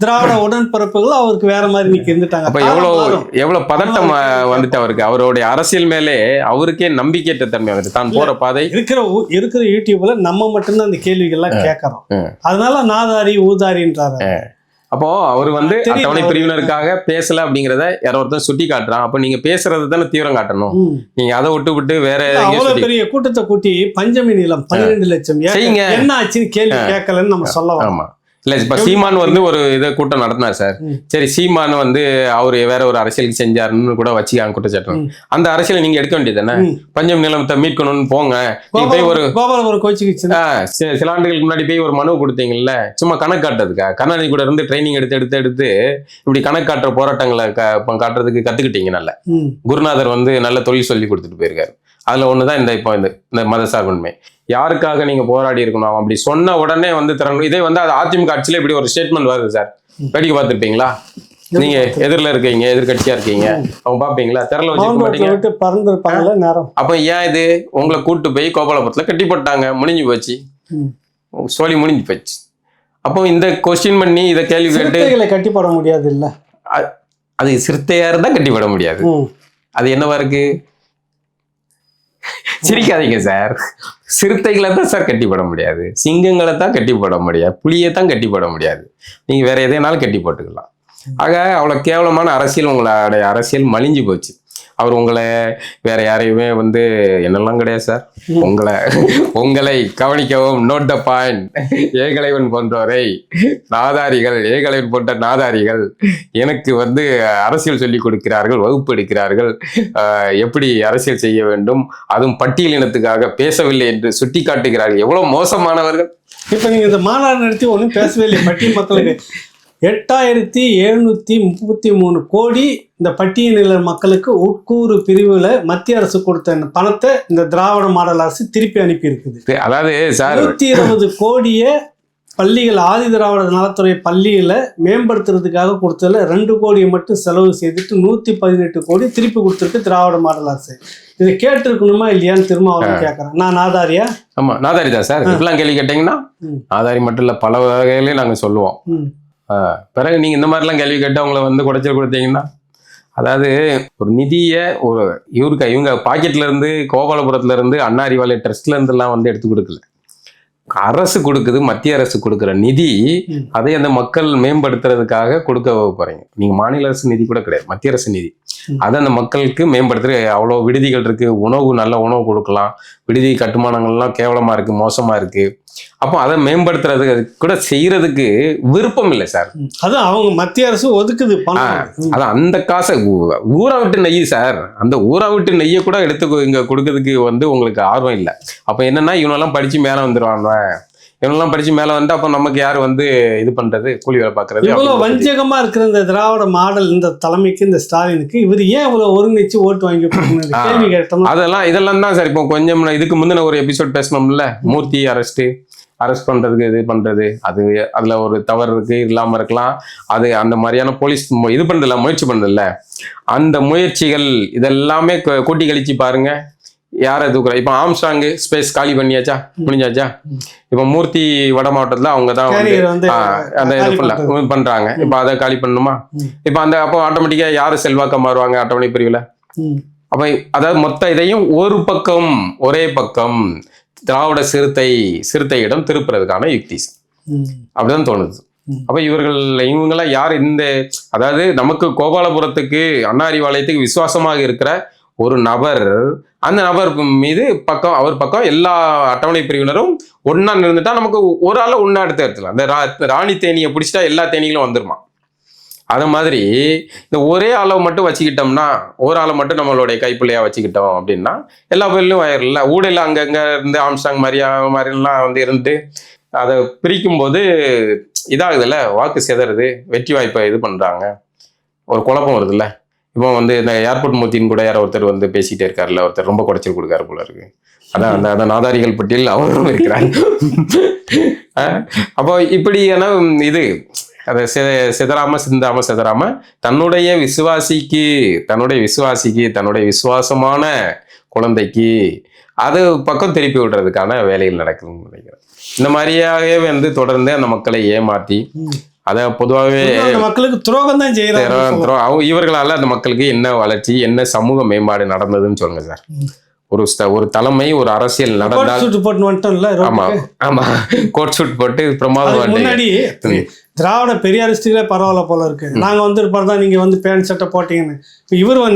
திராவிட உடன்பிறப்புகள் அவருக்கு வேற மாதிரி நிக்க இருந்துட்டாங்க. அப்ப எவ்வளவு பதட்டம் வந்துட்டு அவருக்கு, அவருடைய அரசியல் மேலே அவருக்கே நம்பிக்கையற்ற தன்மை வந்துட்டு, தான் போற பாதை. இருக்கிற யூடியூப்ல நம்ம மட்டும்தான் அந்த கேள்விகள்லாம் கேட்கறோம், அதனால நாதாரி ஊதாரின்றாரு. அப்போ அவர் வந்து அட்டவணை பிரிவினருக்காக பேசல அப்படிங்கிறத யாரோ ஒருத்தர் சுட்டி காட்டுறான். அப்ப நீங்க பேசுறது தானே தீவிரம் காட்டணும். நீங்க அதை விட்டு வேற அவ்வளவு பெரிய கூட்டத்தை கூட்டி பஞ்சமி நிலம் 12 லட்சம் என்ன ஆச்சுன்னு கேள்வி கேட்கலன்னு நம்ம சொல்லலாம். ஆமா, இல்ல இப்ப சீமான் வந்து ஒரு இதை கூட்டம் நடத்தினார் சார். சரி, சீமான் வந்து அவரு வேற ஒரு அரசியலுக்கு செஞ்சாருன்னு கூட வச்சுக்காங்க குற்றச்சாட்டு. அந்த அரசியலை நீங்க எடுக்க வேண்டியது தானே? பஞ்சம் நிலத்தை மீட்கணும்னு போங்க. போய் ஒரு சில ஆண்டுகளுக்கு முன்னாடி போய் ஒரு மனு கொடுத்தீங்கல்ல, சும்மா கணக்கு காட்டுறதுக்கா? கருணாநிதி கூட இருந்து ட்ரைனிங் எடுத்து இப்படி கணக்கு காட்டுற போராட்டங்களை காட்டுறதுக்கு கத்துக்கிட்டீங்க. நல்ல குருநாதர் வந்து நல்ல தொழில் சொல்லி கொடுத்துட்டு போயிருக்காரு. அதுல ஒண்ணுதான் இந்த மதசார்பின்மை. யாருக்காக நீங்க போராடி இருக்கணும் அப்படி சொன்ன உடனே வந்து திறன். இதே வந்து அது அதிமுக ஆட்சியில இப்படி ஒரு ஸ்டேட்மெண்ட் வருது சார், வேடிக்கை பார்த்துருப்பீங்களா? நீங்க எதிரில இருக்கீங்க, எதிர்கட்சியா இருக்கீங்க, அவங்க பாப்பீங்களா? திறல வச்சு பறந்துருப்பாங்க. அப்ப ஏன் இது உங்களை கூட்டு போய் கோபாலபுரத்துல கட்டி போட்டாங்க, முடிஞ்சு போச்சு, சோழி முடிஞ்சு போச்சு. அப்போ இந்த கொஸ்டின் பண்ணி இதை கேள்வி கேட்டு கட்டி போட முடியாது இல்ல? அது சிறுத்தையா இருந்தா கட்டி போட முடியாது. அது என்னவா இருக்கு? சிரிக்காதீங்க சார். சிறுத்தைகளை தான் சார் கட்டி போட முடியாது, சிங்கங்களை தான் கட்டி போட முடியாது, புலியை தான் கட்டி போட முடியாது. நீங்க வேற எதைனாலும் கட்டி போட்டுக்கலாம். ஆக அவ்வளவு கேவலமான அரசியல், உங்களுடைய அரசியல் மலிஞ்சு போச்சு. அவர் உங்களை வேற யாரையுமே வந்து என்னெல்லாம் கிடையாது சார். உங்களை கவனிக்கவும், நோட் த பாயிண்ட். ஏகலைவன் போன்றவரை நாதாரிகள், ஏகலைவன் போன்ற நாதாரிகள் எனக்கு வந்து அரசியல் சொல்லி கொடுக்கிறார்கள், வகுப்பு எடுக்கிறார்கள், எப்படி அரசியல் செய்ய வேண்டும், அதுவும் பட்டியலினத்துக்காக பேசவில்லை என்று சுட்டி காட்டுகிறார்கள். எவ்வளவு மோசமானவர்கள். இப்ப நீங்க இந்த மாநாடு நடத்தி ஒன்றும் பேசவே இல்லை. பட்டியல் மக்களுக்கு 8733 கோடி இந்த பட்டியலின மக்களுக்கு உட்கூறு பிரிவுல மத்திய அரசு கொடுத்த பணத்தை இந்த திராவிட மாடல் அரசு திருப்பி அனுப்பி இருக்குது. அதாவது சார் 120 கோடியை பள்ளிகள், ஆதி திராவிட நலத்துறை பள்ளிகளை மேம்படுத்துறதுக்காக கொடுத்ததுல 2 கோடியை மட்டும் செலவு செய்துட்டு 118 கோடி திருப்பி கொடுத்துருக்கு திராவிட மாடல் அரசு. இதை கேட்டிருக்கணுமா இல்லையான்னு திருமாவளவன் கேட்கறேன். நான் நாதாரியா? ஆமா, நாதாரி தான் சார். இப்பெல்லாம் கேள்வி கேட்டீங்கன்னா நாதாரி மட்டும் இல்ல, பல வகையிலையும் நாங்க சொல்லுவோம். பிறகு நீங்க இந்த மாதிரிலாம் கேள்வி கேட்டு அவங்களை வந்து குடைச்சல் கொடுத்தீங்கன்னா, அதாவது ஒரு நிதியை ஒரு இவங்க பாக்கெட்ல இருந்து, கோபாலபுரத்துல இருந்து, அண்ணா அறிவாலய ட்ரஸ்ட்ல இருந்து எல்லாம் வந்து எடுத்து கொடுக்கல. அரசு கொடுக்குது, மத்திய அரசு கொடுக்குற நிதி, அதை அந்த மக்கள் மேம்படுத்துறதுக்காக கொடுக்க போறீங்க. நீங்க மாநில அரசு நிதி கூட கிடையாது, மத்திய அரசு நிதி. அதை அந்த மக்களுக்கு மேம்படுத்துற அவ்வளோ விடுதிகள் இருக்கு, உணவு நல்ல உணவு கொடுக்கலாம், விடுதி கட்டுமானங்கள்லாம் கேவலமா இருக்கு, மோசமா இருக்கு. அப்போ அதை மேம்படுத்துறதுக்கு கூட செய்யறதுக்கு விருப்பம் இல்லை சார். அதான் அவங்க மத்திய அரசு ஒதுக்குது. அதான் அந்த காசை ஊற விட்டு நெய் சார், அந்த ஊற விட்டு நெய்யை கூட எடுத்து இங்க கொடுக்கறதுக்கு வந்து உங்களுக்கு ஆர்வம் இல்லை. அப்ப என்னன்னா இவனெல்லாம் படிச்சு மேல வந்துருவாங்க, இவனெல்லாம் படிச்சு மேல வந்து அப்ப நமக்கு யார் வந்து இது பண்றது, கூலி வேலை பாக்குறது. இவ்வளவு வஞ்சகமா இருக்கிற இந்த திராவிட மாடல் இந்த தலைமைக்கு, இந்த ஸ்டாலினுக்கு இவர் ஏன் இவ்வளவு ஒருங்கிணைச்சு ஓட்டு வாங்கி கேள்வி கேட்டோம். இதெல்லாம் தான் சார். இப்போ கொஞ்சம் இதுக்கு முந்தின ஒரு எபிசோட் பேசணும்ல, மூர்த்தி அரெஸ்ட் பண்றதுக்கு இது பண்றது, அதுல ஒரு தவறு இருக்கு, இல்லாம இருக்கலாம். அது அந்த மாதிரியான போலீஸ் இது பண்றதில்ல, முயற்சி பண்றதில்ல. அந்த முயற்சிகள் இதெல்லாமே கூட்டி கழிச்சு பாருங்க யாரை தூக்குற. இப்ப ஆம்ஸ்ட்ராங் ஸ்பேஸ் காலி பண்ணியாச்சா, முடிஞ்சாச்சா? இப்ப மூர்த்தி வட மாவட்டத்துல அவங்க தான் அந்த இது பண்றாங்க. இப்ப அதை காலி பண்ணணுமா? இப்ப அந்த அப்போ ஆட்டோமேட்டிக்கா யாரு செல்வாக்க மாறுவாங்க அட்டவணை பிரிவுல? அப்ப அதாவது மொத்த இதையும் ஒரு பக்கம், ஒரே பக்கம் திராவிட சிறுத்தையிடம் திருப்புறதுக்கான யுக்தி அப்படிதான் தோணுது. அப்ப இவங்கெல்லாம் யார்? இந்த அதாவது நமக்கு கோபாலபுரத்துக்கு, அண்ணா அறிவாலயத்துக்கு விசுவாசமாக இருக்கிற ஒரு நபர், அந்த நபர் மீது அவர் பக்கம் எல்லா அட்டவணை பிரிவினரும் ஒன்னா இருந்துட்டா நமக்கு ஒரு ஆளை ஒன்னா எடுத்துக்கலாம். அந்த ராணி தேனியை பிடிச்சிட்டா எல்லா தேனிகளும் வந்துருமா? அது மாதிரி இந்த ஒரே ஆளை மட்டும் வச்சுக்கிட்டோம்னா, ஒரு ஆளை மட்டும் நம்மளுடைய கைப்பிள்ளையா வச்சுக்கிட்டோம் அப்படின்னா எல்லா பேர்லையும் வயரில்ல ஊடையில் அங்கங்க இருந்து ஆம்ஸ்ட்ராங் மாதிரிலாம் வந்து இருந்து அதை பிரிக்கும் போது இதாகுதுல்ல, வாக்கு சிதறுது, வெற்றி வாய்ப்பை இது பண்றாங்க, ஒரு குழப்பம் வருதுல்ல. இப்போ வந்து இந்த ஏர்போர்ட் மூர்த்தின்னு கூட யாரோ ஒருத்தர் வந்து பேசிட்டே இருக்காருல்ல, ஒருத்தர் ரொம்ப குடைச்சல் கொடுக்காரு போல இருக்கு. அதான் அந்த நாதாரிகள் பட்டியல் அவரும் இருக்கிறாங்க. அப்போ இப்படியான இது அதை சிதறாம தன்னுடைய விசுவாசமான குழந்தைக்கு அது பக்கம் திருப்பி விடுறதுக்கான வேலைகள் நடக்குதுன்னு நினைக்கிறேன். இந்த மாதிரியாகவே வந்து தொடர்ந்து அந்த மக்களை ஏமாற்றி அத பொதுவாகவே மக்களுக்கு துரோகம் தான் செய்யறாங்க. இவர்களால அந்த மக்களுக்கு என்ன வளர்ச்சி, என்ன சமூக மேம்பாடு நடந்ததுன்னு சொல்லுங்க சார். ஒரு தலைமை, ஒரு அரசியல் நடந்தால், ஆமா ஆமா கோட் சூட் போட்டு பிரமாதம். முன்னாடி திராவிட பெரியாரிஸ்டுகளே பரவாயில்ல போல இருக்கு. நாங்க வந்து இருப்பார்தான் நீங்க வந்து பேண்ட் சட்டை போட்டீங்கன்னு,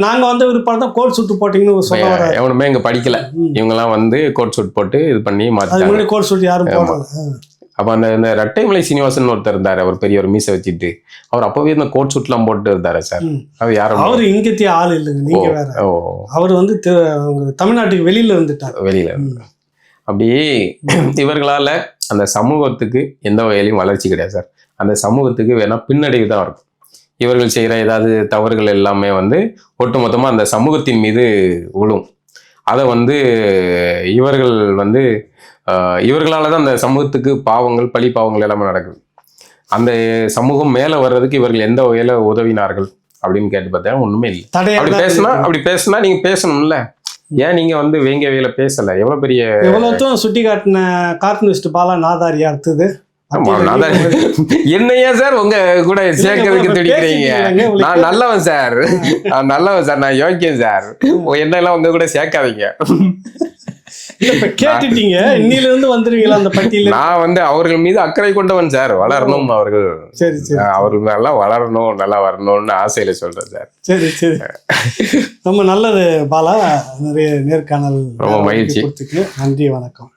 நாங்க வந்து இருப்பார்தான் கோட் சூட் போட்டீங்கன்னு சொல்ல வர. எவனுமே இங்க படிக்கல, இவங்கெல்லாம் வந்து கோட் சூட் போட்டு இது பண்ணி மாத்தி. கோட் சூட் யாரும் போடல. அப்ப அந்த ரெட்டைமலை சீனிவாசன் ஒருத்தர் இருந்தாரு, அவர் பெரிய ஒரு மீசை வச்சுட்டு, அவர் அப்பவே இந்த கோட் சூட் எல்லாம் போட்டு இருந்தாரு சார். அவர் யாரும் அவரு இங்கத்திய ஆள் இல்லைங்க, நீங்க வேற. அவர் வந்து தமிழ்நாட்டுக்கு வெளியில இருந்துட்டார். வெளியில அப்படி இவர்களால அந்த சமூகத்துக்கு எந்த வகையிலையும் வளர்ச்சி கிடையாது சார். அந்த சமூகத்துக்கு வேணா பின்னடைவு தான் இருக்கும். இவர்கள் செய்யற ஏதாவது தவறுகள் எல்லாமே வந்து ஒட்டுமொத்தமா அந்த சமூகத்தின் மீது விழும். அதை வந்து இவர்களால தான் அந்த சமூகத்துக்கு பாவங்கள், பழி பாவங்கள் எல்லாமே நடக்குது. அந்த சமூகம் மேல வர்றதுக்கு இவர்கள் எந்த வகையில உதவினார்கள் அப்படின்னு கேட்டு பார்த்தா ஒண்ணுமே இல்லை. அப்படி பேசினா நீங்க பேசணும்ல, ஏன் நீங்க வந்து வேங்க வேலை பேசல? எவ்வளவு பெரிய எவ்வளவு சுட்டி காட்டின கார்ட்டூனிஸ்ட் பாலா நாதாரியா இருக்குது. என்னையா சார் உங்க கூட சேர்க்கறதுக்கு துடிக்கிறீங்க? நான் நல்லவன் சார், நான் யோக்கியம் சார், என்னெல்லாம் உங்க கூட சேர்க்காதீங்க. இல்ல இப்ப கேட்டுட்டீங்க, இன்னில இருந்து வந்துருவீங்களா அந்த பட்டியல? நான் வந்து அவர்கள் மீது அக்கறை கொண்டவன் சார். வளரணும் அவர்கள். சரி சரி அவர்கள் நல்லா வளரணும், நல்லா வரணும்னு ஆசையில சொல்றேன் சார். சரி சரி ரொம்ப நல்லது பாலா. நிறைய நேர்காணல் ரொம்ப மகிழ்ச்சி. கொடுத்துக்கு நன்றி, வணக்கம்.